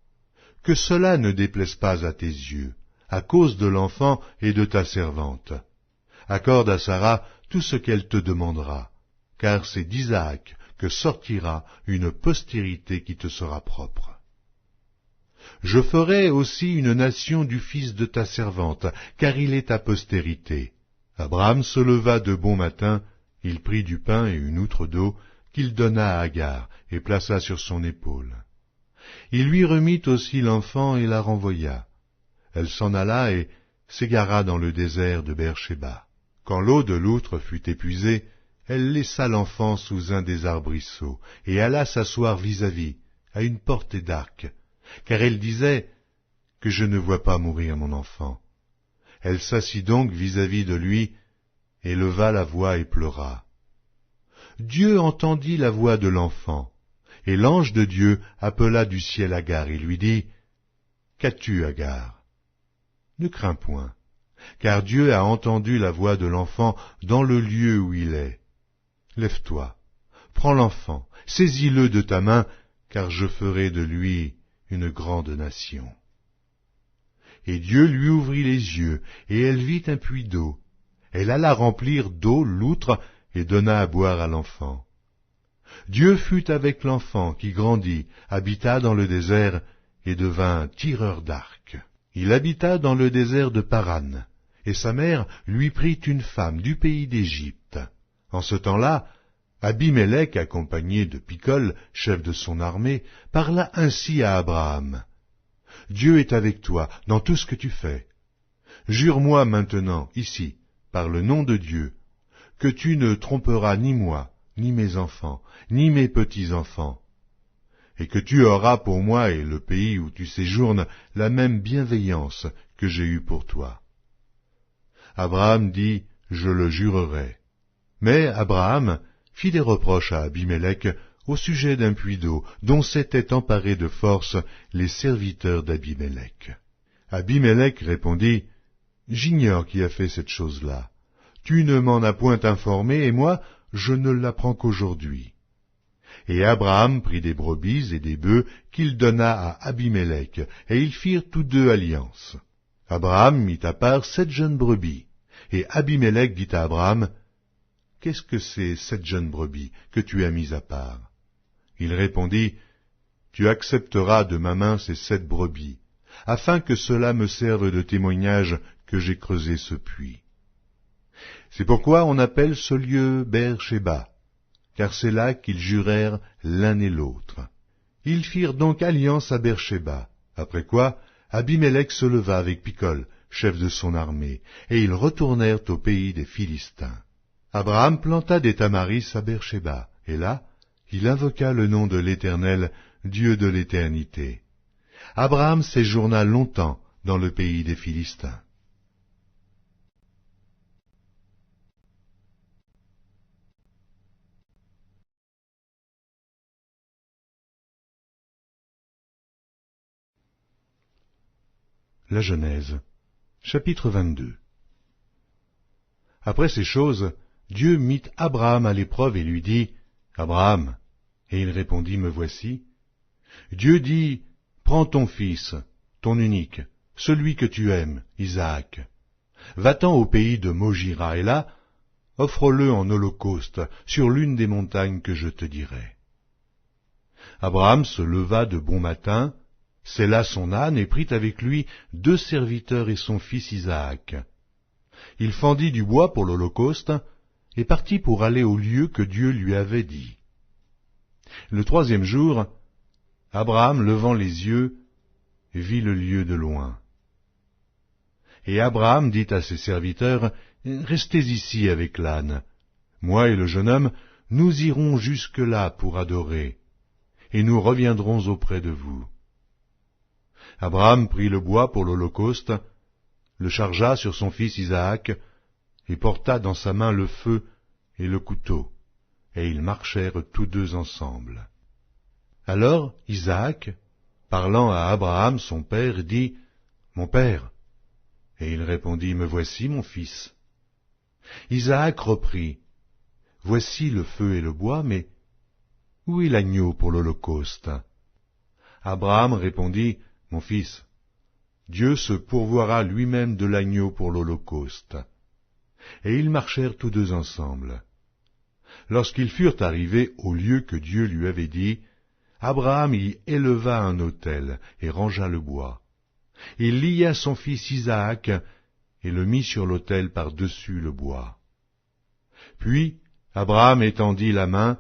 « Que cela ne déplaise pas à tes yeux, à cause de l'enfant et de ta servante. Accorde à Sarah tout ce qu'elle te demandera, car c'est d'Isaac que sortira une postérité qui te sera propre. Je ferai aussi une nation du fils de ta servante, car il est ta postérité. » Abraham se leva de bon matin, il prit du pain et une outre d'eau, qu'il donna à Agar, et plaça sur son épaule. Il lui remit aussi l'enfant et la renvoya. Elle s'en alla et s'égara dans le désert de Beer-Shéba. Quand l'eau de l'outre fut épuisée, elle laissa l'enfant sous un des arbrisseaux, et alla s'asseoir vis-à-vis, à une portée d'arc, car elle disait « Que je ne vois pas mourir mon enfant. » Elle s'assit donc vis-à-vis de lui, et leva la voix et pleura. Dieu entendit la voix de l'enfant, et l'ange de Dieu appela du ciel Agar et lui dit, « Qu'as-tu, Agar? Ne crains point, car Dieu a entendu la voix de l'enfant dans le lieu où il est. Lève-toi, prends l'enfant, saisis-le de ta main, car je ferai de lui une grande nation. » Et Dieu lui ouvrit les yeux, et elle vit un puits d'eau. Elle alla remplir d'eau l'outre et donna à boire à l'enfant. Dieu fut avec l'enfant qui grandit, habita dans le désert et devint tireur d'arc. Il habita dans le désert de Paran, et sa mère lui prit une femme du pays d'Égypte. En ce temps-là, Abimélec, accompagné de Picol, chef de son armée, parla ainsi à Abraham. « Dieu est avec toi dans tout ce que tu fais. Jure-moi maintenant, ici, par le nom de Dieu, que tu ne tromperas ni moi, ni mes enfants, ni mes petits-enfants, et que tu auras pour moi et le pays où tu séjournes la même bienveillance que j'ai eue pour toi. » Abraham dit, « Je le jurerai. » Mais Abraham fit des reproches à Abimélec au sujet d'un puits d'eau dont s'étaient emparés de force les serviteurs d'Abimélec. Abimélec répondit, « J'ignore qui a fait cette chose-là. Tu ne m'en as point informé, et moi, je ne l'apprends qu'aujourd'hui. » Et Abraham prit des brebis et des bœufs qu'il donna à Abimélec, et ils firent tous deux alliance. Abraham mit à part 7 jeunes brebis, et Abimélec dit à Abraham, « Qu'est-ce que c'est 7 jeunes brebis que tu as mis à part ?» Il répondit, « Tu accepteras de ma main ces 7 brebis, afin que cela me serve de témoignage que j'ai creusé ce puits. » C'est pourquoi on appelle ce lieu Beer-Shéba, car c'est là qu'ils jurèrent l'un et l'autre. Ils firent donc alliance à Beer-Shéba, après quoi Abimélec se leva avec Picol, chef de son armée, et ils retournèrent au pays des Philistins. Abraham planta des tamaris à Beer-Shéba, et là, il invoqua le nom de l'Éternel, Dieu de l'éternité. Abraham séjourna longtemps dans le pays des Philistins. La Genèse, chapitre 22. Après ces choses, Dieu mit Abraham à l'épreuve et lui dit, « Abraham » Et il répondit, « Me voici. » Dieu dit, « Prends ton fils, ton unique, celui que tu aimes, Isaac. Va-t'en au pays de Mojira, et là, offre-le en holocauste sur l'une des montagnes que je te dirai. » Abraham se leva de bon matin, sella son âne et prit avec lui 2 serviteurs et son fils Isaac. Il fendit du bois pour l'holocauste et partit pour aller au lieu que Dieu lui avait dit. Le 3e jour, Abraham, levant les yeux, vit le lieu de loin. Et Abraham dit à ses serviteurs, « Restez ici avec l'âne. Moi et le jeune homme, nous irons jusque-là pour adorer, et nous reviendrons auprès de vous. » Abraham prit le bois pour l'holocauste, le chargea sur son fils Isaac, et porta dans sa main le feu et le couteau, et ils marchèrent tous deux ensemble. Alors Isaac, parlant à Abraham son père, dit, « Mon père » Et il répondit, « Me voici, mon fils. » Isaac reprit, « Voici le feu et le bois, mais où est l'agneau pour l'holocauste » Abraham répondit, « Mon fils, Dieu se pourvoira lui-même de l'agneau pour l'holocauste. » Et ils marchèrent tous deux ensemble. Lorsqu'ils furent arrivés au lieu que Dieu lui avait dit, Abraham y éleva un autel et rangea le bois. Il lia son fils Isaac et le mit sur l'autel par-dessus le bois. Puis Abraham étendit la main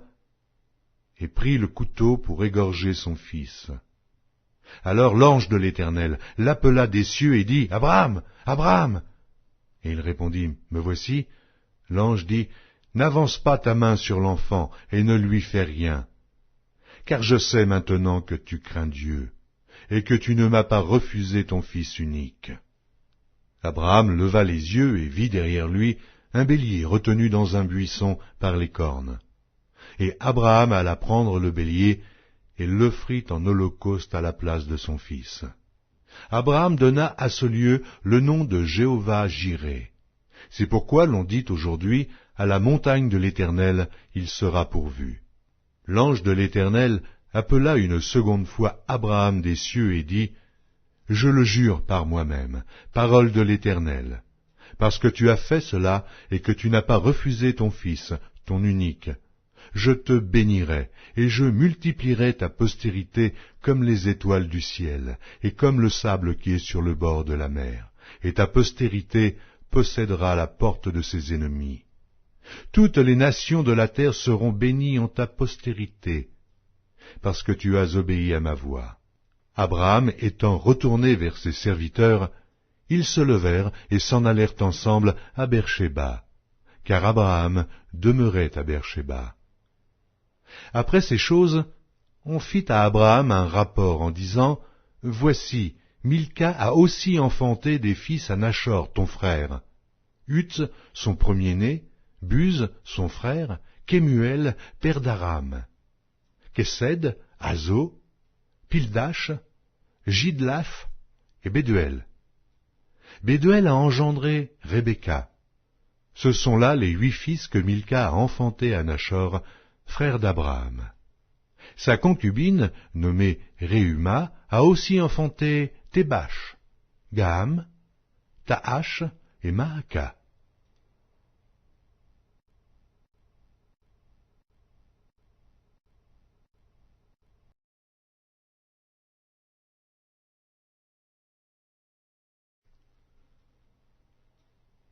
et prit le couteau pour égorger son fils. Alors l'ange de l'Éternel l'appela des cieux et dit, « Abraham, Abraham !» Et il répondit, « Me voici. » L'ange dit, « N'avance pas ta main sur l'enfant et ne lui fais rien, car je sais maintenant que tu crains Dieu, et que tu ne m'as pas refusé ton fils unique. » Abraham leva les yeux et vit derrière lui un bélier retenu dans un buisson par les cornes. Et Abraham alla prendre le bélier et l'offrit en holocauste à la place de son fils. Abraham donna à ce lieu le nom de Jéhovah-Jireh. C'est pourquoi l'on dit aujourd'hui, à la montagne de l'Éternel, il sera pourvu. L'ange de l'Éternel appela une seconde fois Abraham des cieux et dit, « Je le jure par moi-même, parole de l'Éternel, parce que tu as fait cela et que tu n'as pas refusé ton fils, ton unique. Je te bénirai, et je multiplierai ta postérité comme les étoiles du ciel, et comme le sable qui est sur le bord de la mer, et ta postérité possédera la porte de ses ennemis. Toutes les nations de la terre seront bénies en ta postérité, parce que tu as obéi à ma voix. » Abraham étant retourné vers ses serviteurs, ils se levèrent et s'en allèrent ensemble à Beer-Shéba, car Abraham demeurait à Beer-Shéba. Après ces choses, on fit à Abraham un rapport en disant, « Voici, Milca a aussi enfanté des fils à Nachor, ton frère, Uth, son premier-né, Buz, son frère, Kemuel, père d'Aram. Kesed, Hazo, Pildash, Jidlaph et Béduel. Béduel a engendré Rebecca. Ce sont là les 8 fils que Milca a enfantés à Nachor, frère d'Abraham. Sa concubine, nommée Réhuma, a aussi enfanté Thébash, Gaham, Tahash et Maaka.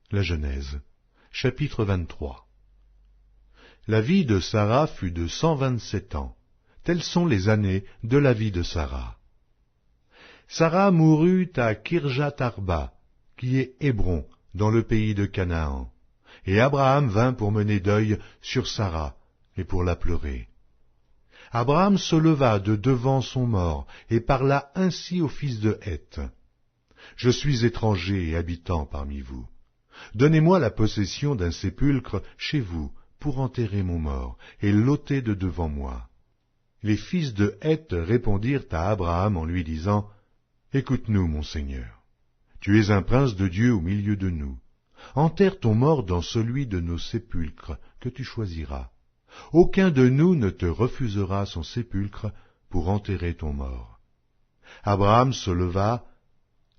La Genèse, chapitre 23. La vie de Sarah fut de 127 ans. Telles sont les années de la vie de Sarah. Sarah mourut à Kirjath-Arba, qui est Hébron, dans le pays de Canaan. Et Abraham vint pour mener deuil sur Sarah, et pour la pleurer. Abraham se leva de devant son mort, et parla ainsi au fils de Heth. « Je suis étranger et habitant parmi vous. Donnez-moi la possession d'un sépulcre chez vous, pour enterrer mon mort, et l'ôter de devant moi. » Les fils de Heth répondirent à Abraham en lui disant, « Écoute-nous, mon Seigneur. Tu es un prince de Dieu au milieu de nous. Enterre ton mort dans celui de nos sépulcres que tu choisiras. Aucun de nous ne te refusera son sépulcre pour enterrer ton mort. » Abraham se leva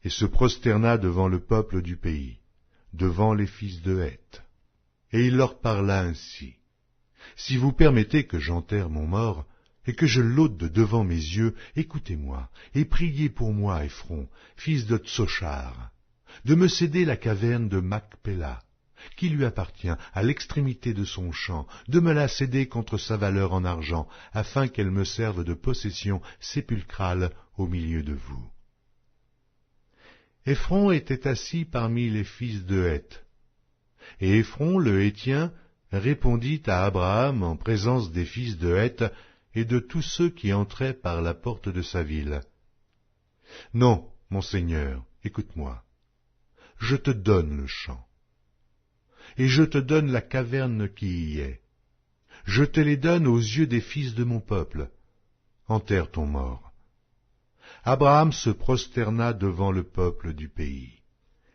et se prosterna devant le peuple du pays, devant les fils de Heth. Et il leur parla ainsi. « Si vous permettez que j'enterre mon mort, et que je l'ôte de devant mes yeux, écoutez-moi, et priez pour moi, Éphron, fils de Tsochar, de me céder la caverne de Macpéla, qui lui appartient à l'extrémité de son champ, de me la céder contre sa valeur en argent, afin qu'elle me serve de possession sépulcrale au milieu de vous. » Éphron était assis parmi les fils de Heth. Et Éphron le Héthien répondit à Abraham en présence des fils de Heth et de tous ceux qui entraient par la porte de sa ville. « Non, mon Seigneur, écoute-moi. Je te donne le champ, et je te donne la caverne qui y est. Je te les donne aux yeux des fils de mon peuple. Enterre ton mort. » Abraham se prosterna devant le peuple du pays,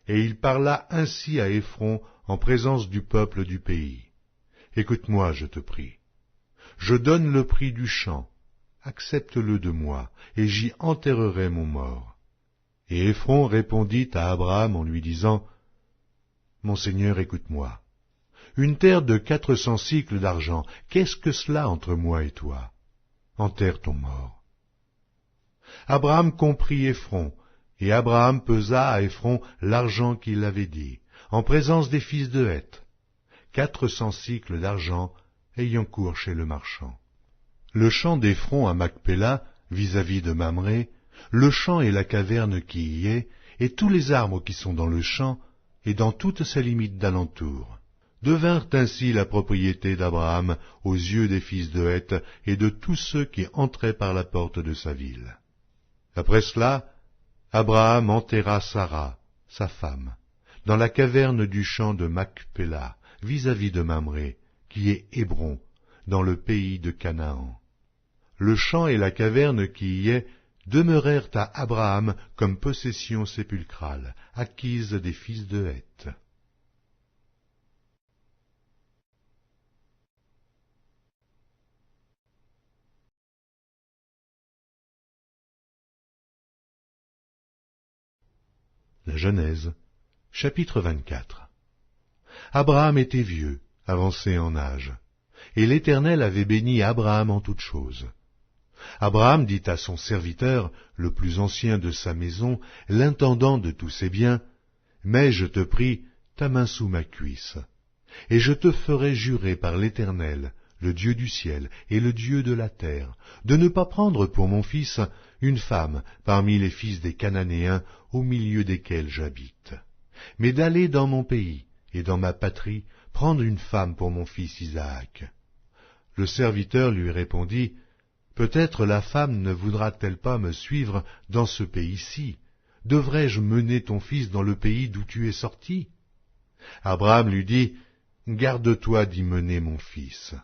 et il parla ainsi à Éphron en présence du peuple du pays. « Écoute-moi, je te prie. Je donne le prix du champ, accepte-le de moi, et j'y enterrerai mon mort. » Et Éphron répondit à Abraham en lui disant, « Mon Seigneur, écoute-moi. Une terre de 400 cycles d'argent, qu'est-ce que cela entre moi et toi? Enterre ton mort. » Abraham comprit Éphron, et Abraham pesa à Éphron l'argent qu'il avait dit, en présence des fils de Heth, 400 cycles d'argent ayant cours chez le marchand. Le champ d'Éphron à Macpéla, vis-à-vis de Mamré, le champ et la caverne qui y est, et tous les arbres qui sont dans le champ, et dans toutes ses limites d'alentour, devinrent ainsi la propriété d'Abraham aux yeux des fils de Heth et de tous ceux qui entraient par la porte de sa ville. Après cela, Abraham enterra Sarah, sa femme, dans la caverne du champ de Macpéla, vis-à-vis de Mamré, qui est Hébron, dans le pays de Canaan. Le champ et la caverne qui y est demeurèrent à Abraham comme possession sépulcrale, acquise des fils de Heth. La Genèse, chapitre 24. Abraham était vieux, avancé en âge, et l'Éternel avait béni Abraham en toutes choses. Abraham dit à son serviteur, le plus ancien de sa maison, l'intendant de tous ses biens, « Mets, je te prie, ta main sous ma cuisse, et je te ferai jurer par l'Éternel, le Dieu du ciel et le Dieu de la terre, de ne pas prendre pour mon fils une femme parmi les fils des Cananéens au milieu desquels j'habite, mais d'aller dans mon pays et dans ma patrie prendre une femme pour mon fils Isaac. » Le serviteur lui répondit, « Peut-être la femme ne voudra-t-elle pas me suivre dans ce pays-ci? Devrais-je mener ton fils dans le pays d'où tu es sorti? » Abraham lui dit, « Garde-toi d'y mener mon fils.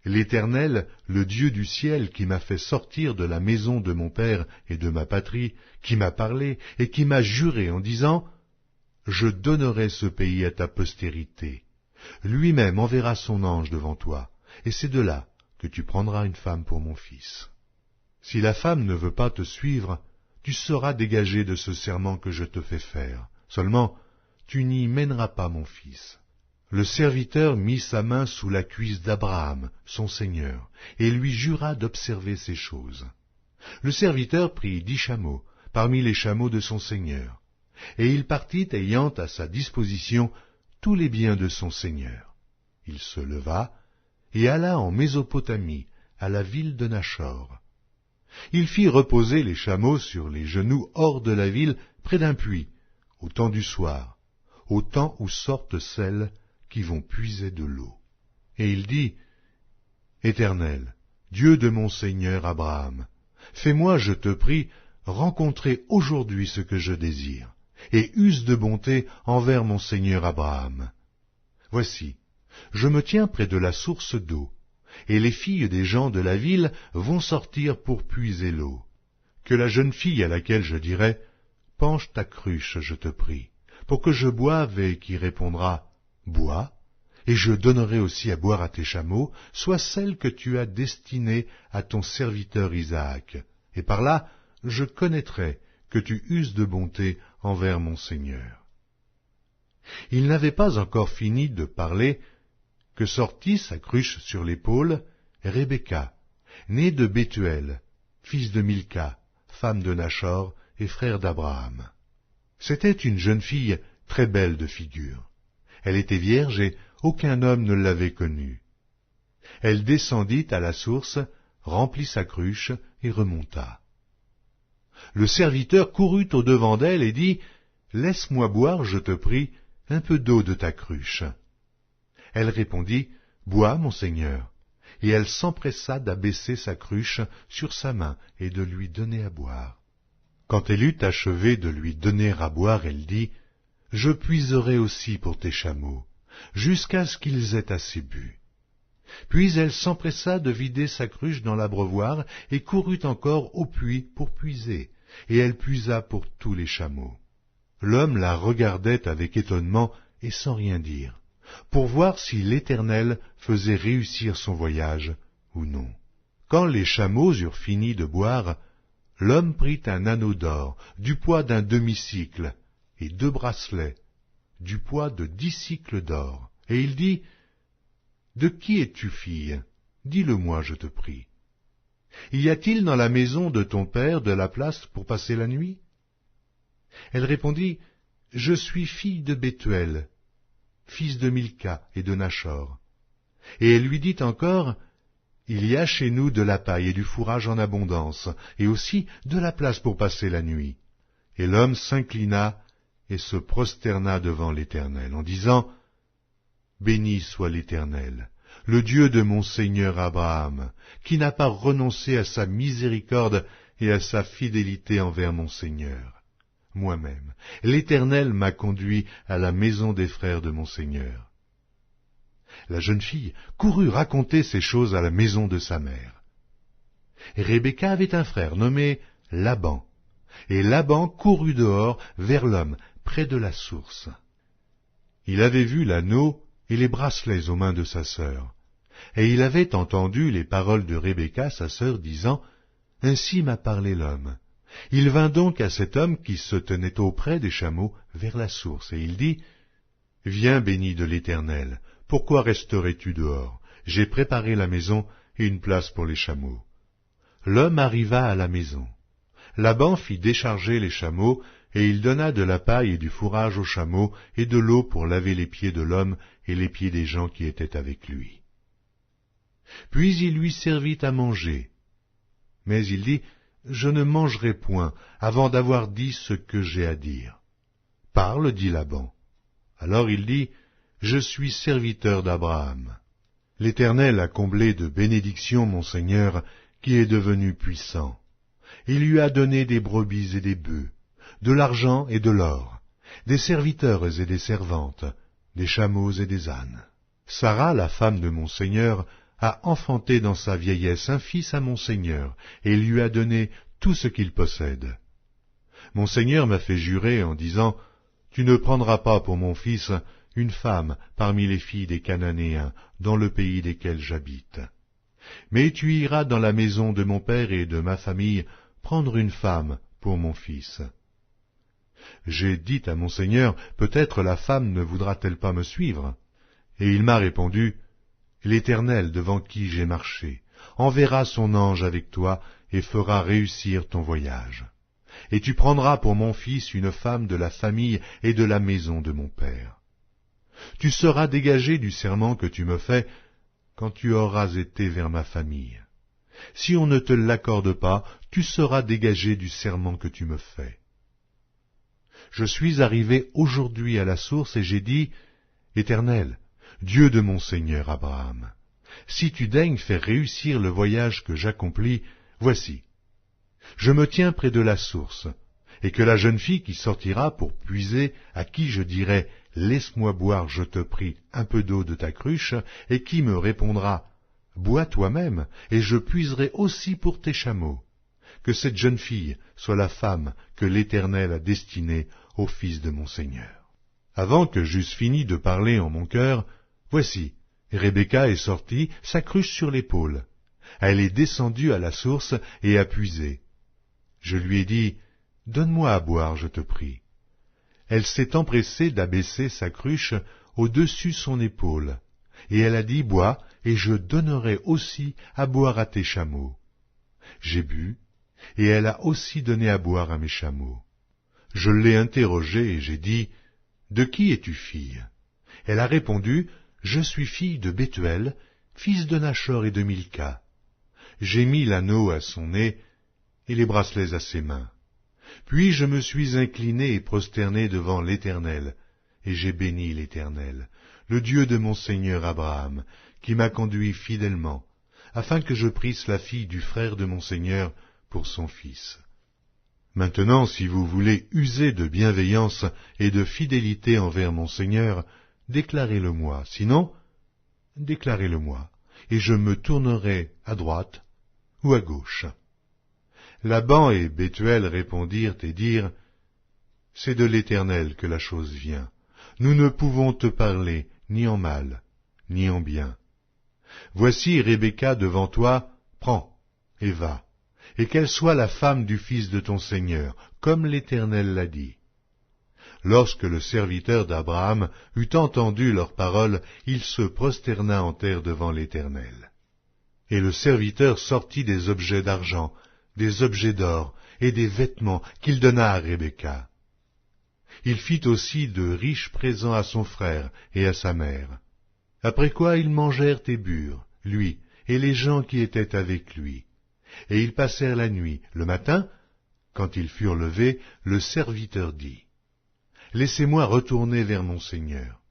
L'Éternel, le Dieu du ciel, qui m'a fait sortir de la maison de mon père et de ma patrie, qui m'a parlé et qui m'a juré en disant « Je donnerai ce pays à ta postérité. Lui-même enverra son ange devant toi, et c'est de là que tu prendras une femme pour mon fils. Si la femme ne veut pas te suivre, tu seras dégagé de ce serment que je te fais faire. Seulement, tu n'y mèneras pas mon fils. » Le serviteur mit sa main sous la cuisse d'Abraham, son seigneur, et lui jura d'observer ces choses. Le serviteur prit 10 chameaux, parmi les chameaux de son seigneur, et il partit ayant à sa disposition tous les biens de son seigneur. Il se leva et alla en Mésopotamie, à la ville de Nachor. Il fit reposer les chameaux sur les genoux hors de la ville, près d'un puits, au temps du soir, au temps où sortent celles qui vont puiser de l'eau. Et il dit, « Éternel, Dieu de mon seigneur Abraham, fais-moi, je te prie, rencontrer aujourd'hui ce que je désire, et use de bonté envers mon seigneur Abraham. Voici, je me tiens près de la source d'eau, et les filles des gens de la ville vont sortir pour puiser l'eau. Que la jeune fille à laquelle je dirai, « Penche ta cruche, je te prie, pour que je boive, et qui répondra, « Bois, et je donnerai aussi à boire à tes chameaux, soit celle que tu as destinée à ton serviteur Isaac, et par là je connaîtrai que tu uses de bonté envers mon Seigneur. » Il n'avait pas encore fini de parler, que sortit sa cruche sur l'épaule Rebecca, née de Bethuel, fils de Milca, femme de Nachor et frère d'Abraham. C'était une jeune fille très belle de figure. Elle était vierge et aucun homme ne l'avait connue. Elle descendit à la source, remplit sa cruche et remonta. Le serviteur courut au-devant d'elle et dit, « Laisse-moi boire, je te prie, un peu d'eau de ta cruche. » Elle répondit, « Bois, mon Seigneur. » Et elle s'empressa d'abaisser sa cruche sur sa main et de lui donner à boire. Quand elle eut achevé de lui donner à boire, elle dit, « Je puiserai aussi pour tes chameaux, jusqu'à ce qu'ils aient assez bu. » Puis elle s'empressa de vider sa cruche dans l'abreuvoir et courut encore au puits pour puiser, et elle puisa pour tous les chameaux. L'homme la regardait avec étonnement et sans rien dire, pour voir si l'Éternel faisait réussir son voyage ou non. Quand les chameaux eurent fini de boire, l'homme prit un anneau d'or, du poids d'un demi-cycle, et 2 bracelets, du poids de 10 cycles d'or, et il dit, « De qui es-tu fille? Dis-le-moi, je te prie. Y a-t-il dans la maison de ton père de la place pour passer la nuit? » Elle répondit, « Je suis fille de Bethuel, fils de Milca et de Nachor. » Et elle lui dit encore, « Il y a chez nous de la paille et du fourrage en abondance, et aussi de la place pour passer la nuit. » Et l'homme s'inclina et se prosterna devant l'Éternel, en disant, « Béni soit l'Éternel, le Dieu de mon Seigneur Abraham, qui n'a pas renoncé à sa miséricorde et à sa fidélité envers mon Seigneur. Moi-même, l'Éternel m'a conduit à la maison des frères de mon Seigneur. » La jeune fille courut raconter ces choses à la maison de sa mère. Rebecca avait un frère nommé Laban, et Laban courut dehors vers l'homme, près de la source. Il avait vu l'anneau et les bracelets aux mains de sa sœur, et il avait entendu les paroles de Rebecca, sa sœur, disant, « Ainsi m'a parlé l'homme. » Il vint donc à cet homme qui se tenait auprès des chameaux vers la source, et il dit, « Viens, béni de l'Éternel, pourquoi resterais-tu dehors? J'ai préparé la maison et une place pour les chameaux. » L'homme arriva à la maison. Laban fit décharger les chameaux, et il donna de la paille et du fourrage aux chameaux, et de l'eau pour laver les pieds de l'homme et les pieds des gens qui étaient avec lui. Puis il lui servit à manger. Mais il dit, « Je ne mangerai point avant d'avoir dit ce que j'ai à dire. » « Parle, dit Laban. Alors il dit, « Je suis serviteur d'Abraham. L'Éternel a comblé de bénédictions mon Seigneur, qui est devenu puissant. Il lui a donné des brebis et des bœufs, de l'argent et de l'or, des serviteurs et des servantes, des chameaux et des ânes. Sarah, la femme de mon Seigneur, a enfanté dans sa vieillesse un fils à mon seigneur, et lui a donné tout ce qu'il possède. Mon seigneur m'a fait jurer en disant, tu ne prendras pas pour mon fils une femme parmi les filles des Cananéens, dans le pays desquels j'habite. Mais tu iras dans la maison de mon père et de ma famille prendre une femme pour mon fils. J'ai dit à mon seigneur, peut-être la femme ne voudra-t-elle pas me suivre? Et il m'a répondu, l'Éternel devant qui j'ai marché enverra son ange avec toi et fera réussir ton voyage. Et tu prendras pour mon fils une femme de la famille et de la maison de mon père. Tu seras dégagé du serment que tu me fais quand tu auras été vers ma famille. Si on ne te l'accorde pas, tu seras dégagé du serment que tu me fais. Je suis arrivé aujourd'hui à la source et j'ai dit, Éternel, Dieu de mon Seigneur Abraham, si tu daignes faire réussir le voyage que j'accomplis, voici, je me tiens près de la source, et que la jeune fille qui sortira pour puiser, à qui je dirai, laisse-moi boire, je te prie, un peu d'eau de ta cruche, et qui me répondra, bois toi-même, et je puiserai aussi pour tes chameaux. Que cette jeune fille soit la femme que l'Éternel a destinée au fils de mon Seigneur. Avant que j'eusse fini de parler en mon cœur, voici, Rebecca est sortie, sa cruche sur l'épaule. Elle est descendue à la source et a puisé. Je lui ai dit, donne-moi à boire, je te prie. Elle s'est empressée d'abaisser sa cruche au-dessus son épaule, et elle a dit, bois, et je donnerai aussi à boire à tes chameaux. J'ai bu, et elle a aussi donné à boire à mes chameaux. Je l'ai interrogée et j'ai dit, de qui es-tu fille? Elle a répondu, je suis fille de Bethuel, fils de Nachor et de Milca. J'ai mis l'anneau à son nez et les bracelets à ses mains. Puis je me suis incliné et prosterné devant l'Éternel, et j'ai béni l'Éternel, le Dieu de mon Seigneur Abraham, qui m'a conduit fidèlement, afin que je prisse la fille du frère de mon Seigneur pour son fils. Maintenant, si vous voulez user de bienveillance et de fidélité envers mon Seigneur, déclarez-le-moi, sinon, déclarez-le-moi, et je me tournerai à droite ou à gauche. Laban et Bethuel répondirent et dirent, c'est de l'Éternel que la chose vient. Nous ne pouvons te parler ni en mal, ni en bien. Voici Rebecca devant toi, prends et va, et qu'elle soit la femme du fils de ton Seigneur, comme l'Éternel l'a dit. Lorsque le serviteur d'Abraham eut entendu leurs paroles, il se prosterna en terre devant l'Éternel. Et le serviteur sortit des objets d'argent, des objets d'or et des vêtements qu'il donna à Rebecca. Il fit aussi de riches présents à son frère et à sa mère. Après quoi ils mangèrent et burent, lui et les gens qui étaient avec lui. Et ils passèrent la nuit. Le matin, quand ils furent levés, le serviteur dit, « Laissez-moi retourner vers mon Seigneur. »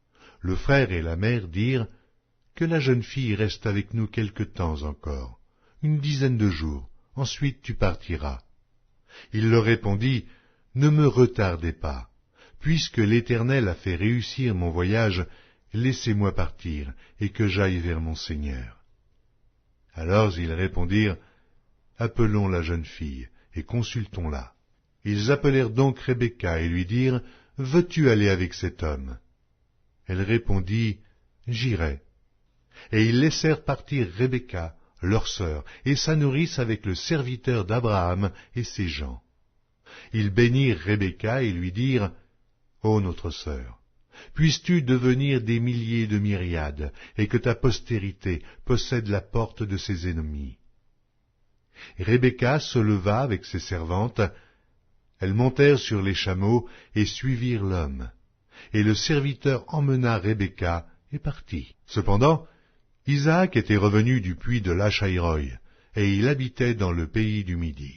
Le frère et la mère dirent, « Que la jeune fille reste avec nous quelque temps encore, 10 de jours, ensuite tu partiras. » Il leur répondit, « Ne me retardez pas. Puisque l'Éternel a fait réussir mon voyage, laissez-moi partir, et que j'aille vers mon Seigneur. » Alors ils répondirent, « Appelons la jeune fille, et consultons-la. » Ils appelèrent donc Rebecca et lui dirent, « Veux-tu aller avec cet homme ?» Elle répondit, « J'irai. » Et ils laissèrent partir Rebecca, leur sœur, et sa nourrice avec le serviteur d'Abraham et ses gens. Ils bénirent Rebecca et lui dirent, « Ô notre sœur, puisses-tu devenir des milliers de myriades, et que ta postérité possède la porte de ses ennemis. » Rebecca se leva avec ses servantes, elles montèrent sur les chameaux et suivirent l'homme, et le serviteur emmena Rebecca et partit. Cependant, Isaac était revenu du puits de Lachaïroï, et il habitait dans le pays du Midi.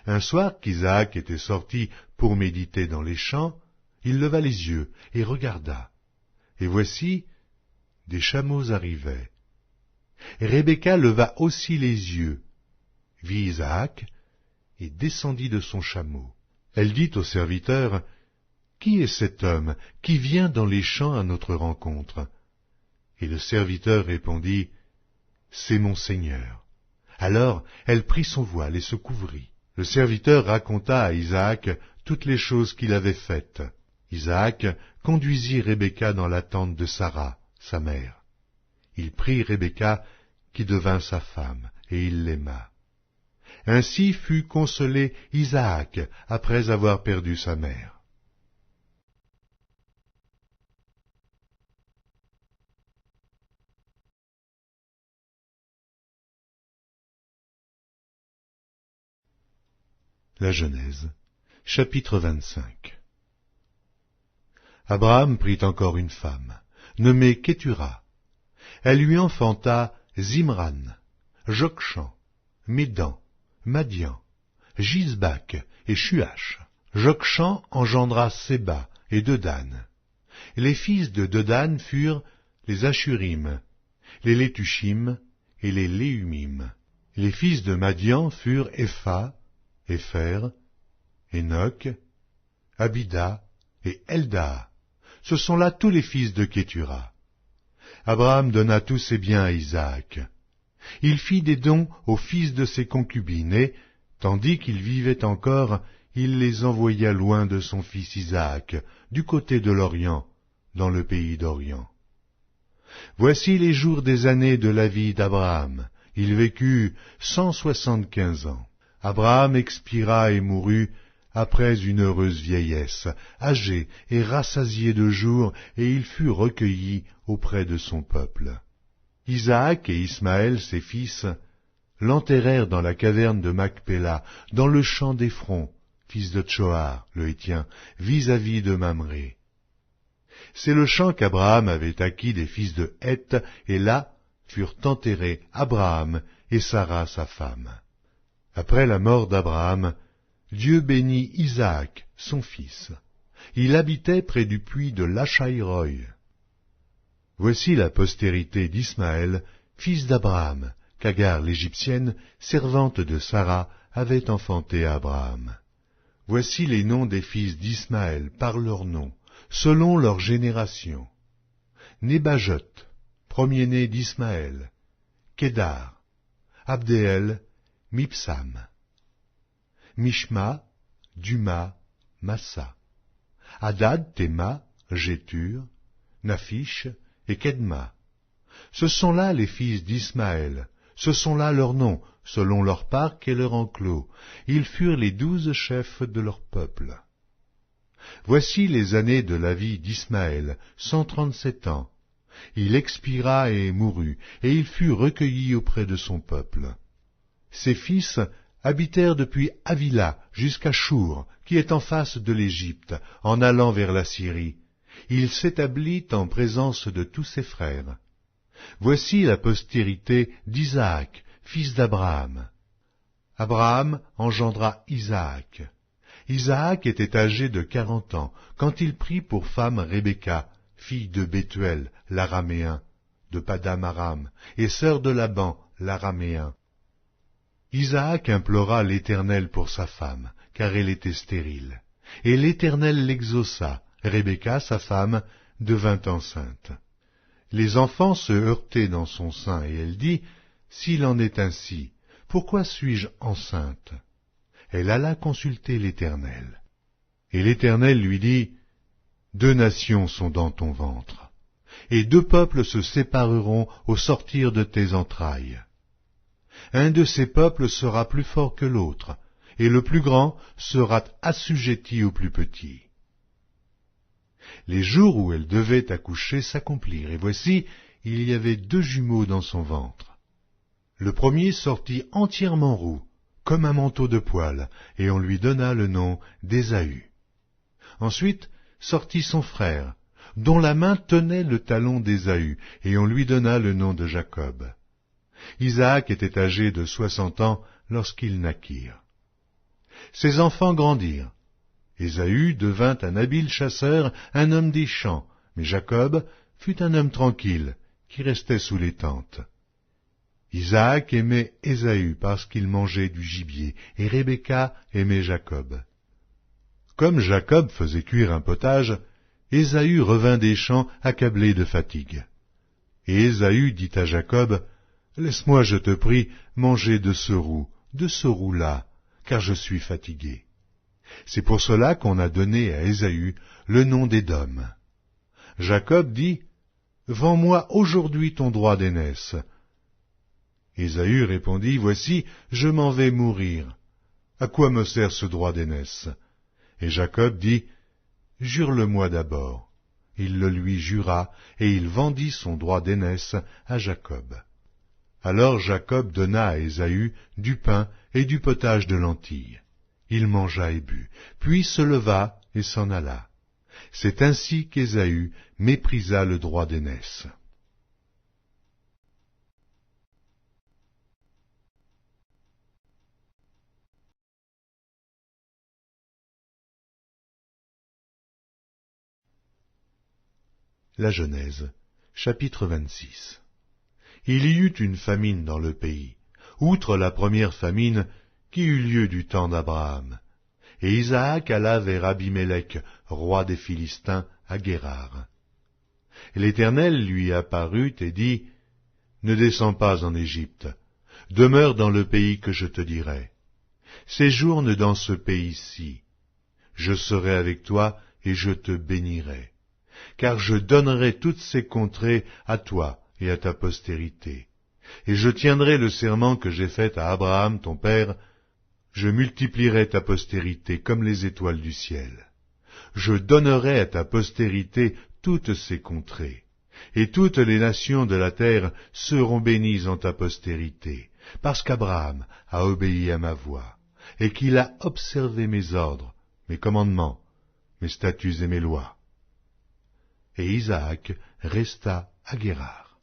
Un soir qu'Isaac était sorti pour méditer dans les champs, il leva les yeux et regarda, et voici, des chameaux arrivaient. Rebecca leva aussi les yeux, vit Isaac, et descendit de son chameau. Elle dit au serviteur, « Qui est cet homme qui vient dans les champs à notre rencontre ?» Et le serviteur répondit, c'est mon Seigneur. » Alors elle prit son voile et se couvrit. Le serviteur raconta à Isaac toutes les choses qu'il avait faites. Isaac conduisit Rebecca dans la tente de Sarah, sa mère. Il prit Rebecca, qui devint sa femme, et il l'aima. Ainsi fut consolé Isaac après avoir perdu sa mère. La Genèse, chapitre 25. Abraham prit encore une femme, nommée Kétura. Elle lui enfanta Zimran, Jokshan, Médan, Madian, Gisbak et Shuach. Jokshan engendra Séba et Dedan. Les fils de Dedan furent les Ashurim, les Létushim et les Léumim. Les fils de Madian furent Épha, Épher, Enoch, Abida et Elda. Ce sont là tous les fils de Kétura. Abraham donna tous ses biens à Isaac. Il fit des dons aux fils de ses concubines et, tandis qu'il vivait encore, il les envoya loin de son fils Isaac, du côté de l'Orient, dans le pays d'Orient. Voici les jours des années de la vie d'Abraham. Il vécut 175 ans. Abraham expira et mourut après une heureuse vieillesse, âgé et rassasié de jours, et il fut recueilli auprès de son peuple. Isaac et Ismaël, ses fils, l'enterrèrent dans la caverne de Macpéla, dans le champ d'Éphron, fils de Tchoar, le Hétien, vis-à-vis de Mamré. C'est le champ qu'Abraham avait acquis des fils de Heth, et là furent enterrés Abraham et Sarah sa femme. Après la mort d'Abraham, Dieu bénit Isaac, son fils. Il habitait près du puits de Lachaïroï. Voici la postérité d'Ismaël, fils d'Abraham, qu'Agar l'Égyptienne, servante de Sarah, avait enfanté à Abraham. Voici les noms des fils d'Ismaël par leurs noms, selon leur génération. Nébajot, premier-né d'Ismaël, Kédar, Abdéel, Mipsam, Mishma, Duma, Massa, Hadad, Théma, Jétur, Naphish et Kedma. Ce sont là les fils d'Ismaël, ce sont là leurs noms, selon leur parc et leur enclos. Ils furent les 12 chefs de leur peuple. Voici les années de la vie d'Ismaël, 137 ans. Il expira et mourut, et il fut recueilli auprès de son peuple. Ses fils habitèrent depuis Avila jusqu'à Chour, qui est en face de l'Égypte, en allant vers la Syrie. Il s'établit en présence de tous ses frères. Voici la postérité d'Isaac, fils d'Abraham. Abraham engendra Isaac. Isaac était âgé de 40 ans, quand il prit pour femme Rebecca, fille de Bethuel, l'araméen, de Padam Aram, et sœur de Laban, l'araméen. Isaac implora l'Éternel pour sa femme, car elle était stérile. Et l'Éternel l'exauça. Rebecca, sa femme, devint enceinte. Les enfants se heurtaient dans son sein, et elle dit, « S'il en est ainsi, pourquoi suis-je enceinte ?» Elle alla consulter l'Éternel. Et l'Éternel lui dit, « 2 nations sont dans ton ventre, et 2 peuples se sépareront au sortir de tes entrailles. Un de ces peuples sera plus fort que l'autre, et le plus grand sera assujetti au plus petit. » Les jours où elle devait accoucher s'accomplirent, et voici, il y avait 2 jumeaux dans son ventre. Le premier sortit entièrement roux, comme un manteau de poil, et on lui donna le nom d'Ésaü. Ensuite sortit son frère, dont la main tenait le talon d'Ésaü, et on lui donna le nom de Jacob. Isaac était âgé de 60 ans lorsqu'ils naquirent. Ses enfants grandirent. Ésaü devint un habile chasseur, un homme des champs, mais Jacob fut un homme tranquille, qui restait sous les tentes. Isaac aimait Ésaü parce qu'il mangeait du gibier, et Rebecca aimait Jacob. Comme Jacob faisait cuire un potage, Ésaü revint des champs accablé de fatigue. Et Ésaü dit à Jacob, « Laisse-moi, je te prie, manger de ce roux-là, car je suis fatigué. C'est pour cela qu'on a donné à Ésaü le nom d'Édom. Jacob dit, Vends-moi aujourd'hui ton droit d'aînesse. Ésaü répondit, Voici, je m'en vais mourir. À quoi me sert ce droit d'aînesse? Et Jacob dit, Jure-le-moi d'abord. Il le lui jura, et il vendit son droit d'aînesse à Jacob. Alors Jacob donna à Ésaü du pain et du potage de lentilles. Il mangea et but, puis se leva et s'en alla. C'est ainsi qu'Ésaü méprisa le droit d'aînesse. La Genèse, chapitre 26. Il y eut une famine dans le pays, outre la première famine qui eut lieu du temps d'Abraham. Et Isaac alla vers Abimélec, roi des Philistins, à Guérar. L'Éternel lui apparut et dit, Ne descends pas en Égypte, demeure dans le pays que je te dirai. Séjourne dans ce pays-ci. Je serai avec toi et je te bénirai. Car je donnerai toutes ces contrées à toi et à ta postérité. Et je tiendrai le serment que j'ai fait à Abraham ton père, je multiplierai ta postérité comme les étoiles du ciel. Je donnerai à ta postérité toutes ces contrées, et toutes les nations de la terre seront bénies en ta postérité, parce qu'Abraham a obéi à ma voix, et qu'il a observé mes ordres, mes commandements, mes statuts et mes lois. Et Isaac resta à Guérar.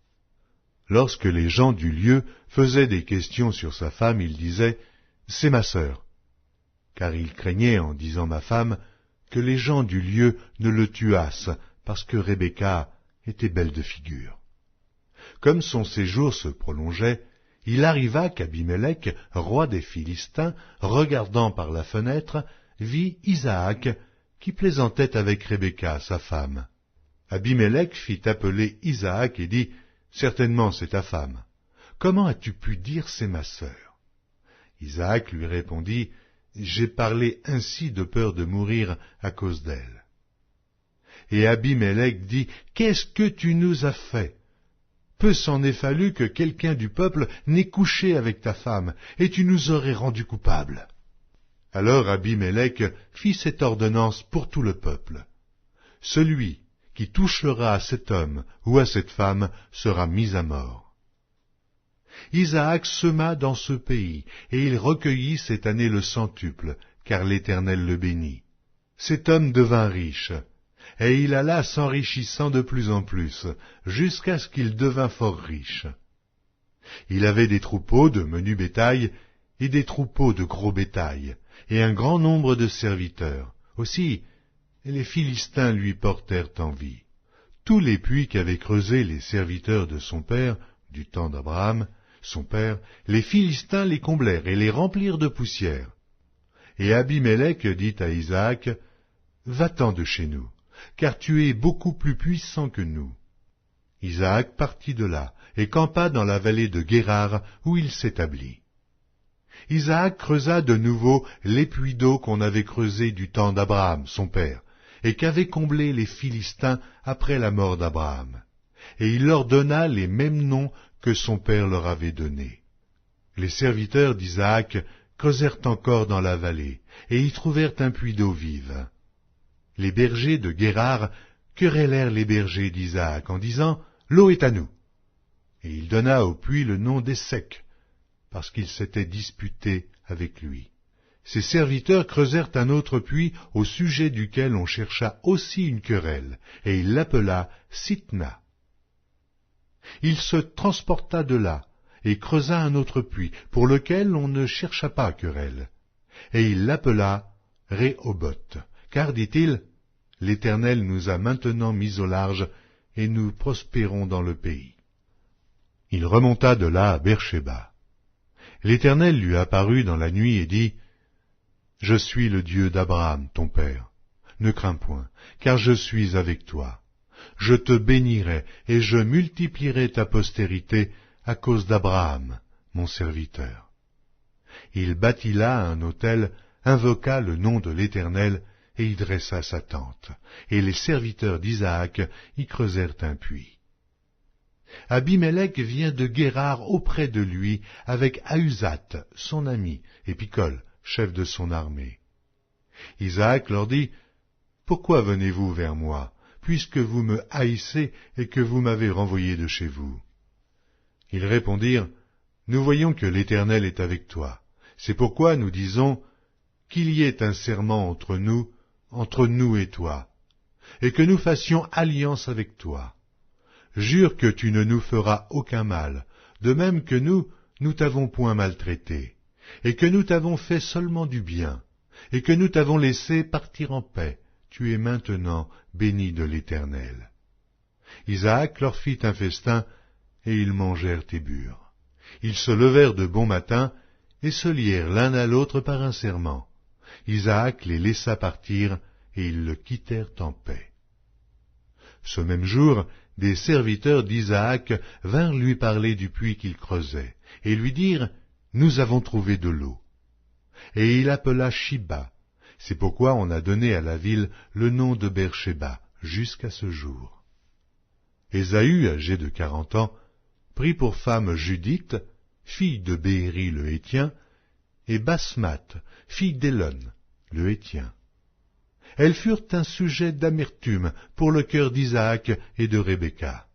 Lorsque les gens du lieu faisaient des questions sur sa femme, il disait, « C'est ma sœur », car il craignait, en disant ma femme, que les gens du lieu ne le tuassent, parce que Rebecca était belle de figure. Comme son séjour se prolongeait, il arriva qu'Abimélec, roi des Philistins, regardant par la fenêtre, vit Isaac qui plaisantait avec Rebecca, sa femme. Abimélec fit appeler Isaac et dit, « Certainement c'est ta femme. Comment as-tu pu dire c'est ma sœur ?» Isaac lui répondit, « J'ai parlé ainsi de peur de mourir à cause d'elle. » Et Abimélec dit, « Qu'est-ce que tu nous as fait? Peu s'en est fallu que quelqu'un du peuple n'ait couché avec ta femme, et tu nous aurais rendus coupables. » Alors Abimélec fit cette ordonnance pour tout le peuple. Celui qui touchera à cet homme ou à cette femme sera mis à mort. Isaac sema dans ce pays, et il recueillit cette année le centuple, car l'Éternel le bénit. Cet homme devint riche, et il alla s'enrichissant de plus en plus, jusqu'à ce qu'il devint fort riche. Il avait des troupeaux de menu bétail, et des troupeaux de gros bétail, et un grand nombre de serviteurs. Aussi, les Philistins lui portèrent envie. Tous les puits qu'avaient creusés les serviteurs de son père, du temps d'Abraham, son père, les Philistins les comblèrent et les remplirent de poussière. Et Abimélec dit à Isaac, « Va-t'en de chez nous, car tu es beaucoup plus puissant que nous. » Isaac partit de là et campa dans la vallée de Guérar où il s'établit. Isaac creusa de nouveau les puits d'eau qu'on avait creusés du temps d'Abraham, son père, et qu'avaient comblés les Philistins après la mort d'Abraham. Et il leur donna les mêmes noms que son père leur avait donnés. Les serviteurs d'Isaac creusèrent encore dans la vallée, et y trouvèrent un puits d'eau vive. Les bergers de Guérar querellèrent les bergers d'Isaac en disant « L'eau est à nous ». Et il donna au puits le nom d'Essek, parce qu'ils s'étaient disputés avec lui. Ses serviteurs creusèrent un autre puits au sujet duquel on chercha aussi une querelle, et il l'appela Sitna. Il se transporta de là, et creusa un autre puits, pour lequel on ne chercha pas querelle, et il l'appela Rehoboth, car, dit-il, l'Éternel nous a maintenant mis au large, et nous prospérons dans le pays. Il remonta de là à Beersheba. L'Éternel lui apparut dans la nuit et dit, « Je suis le Dieu d'Abraham, ton père. Ne crains point, car je suis avec toi. Je te bénirai et je multiplierai ta postérité à cause d'Abraham, mon serviteur. Il bâtit là un autel, invoqua le nom de l'Éternel, et y dressa sa tente, et les serviteurs d'Isaac y creusèrent un puits. Abimélec vient de Guérar auprès de lui, avec Ahuzat, son ami, et Picol, chef de son armée. Isaac leur dit, « Pourquoi venez-vous vers moi, puisque vous me haïssez et que vous m'avez renvoyé de chez vous ?» Ils répondirent, « Nous voyons que l'Éternel est avec toi. C'est pourquoi nous disons, qu'il y ait un serment entre nous et toi, et que nous fassions alliance avec toi. Jure que tu ne nous feras aucun mal, de même que nous t'avons point maltraité, et que nous t'avons fait seulement du bien, et que nous t'avons laissé partir en paix. Tu es maintenant béni de l'Éternel. » Isaac leur fit un festin, et ils mangèrent et burent. Ils se levèrent de bon matin, et se lièrent l'un à l'autre par un serment. Isaac les laissa partir, et ils le quittèrent en paix. Ce même jour, des serviteurs d'Isaac vinrent lui parler du puits qu'il creusait, et lui dirent, « Nous avons trouvé de l'eau. » Et il appela Shiba. C'est pourquoi on a donné à la ville le nom de Beersheba, jusqu'à ce jour. Ésaü, âgé de 40 ans, prit pour femme Judith, fille de Bééri le Héthien, et Basmath, fille d'Élon, le Héthien. Elles furent un sujet d'amertume pour le cœur d'Isaac et de Rebecca.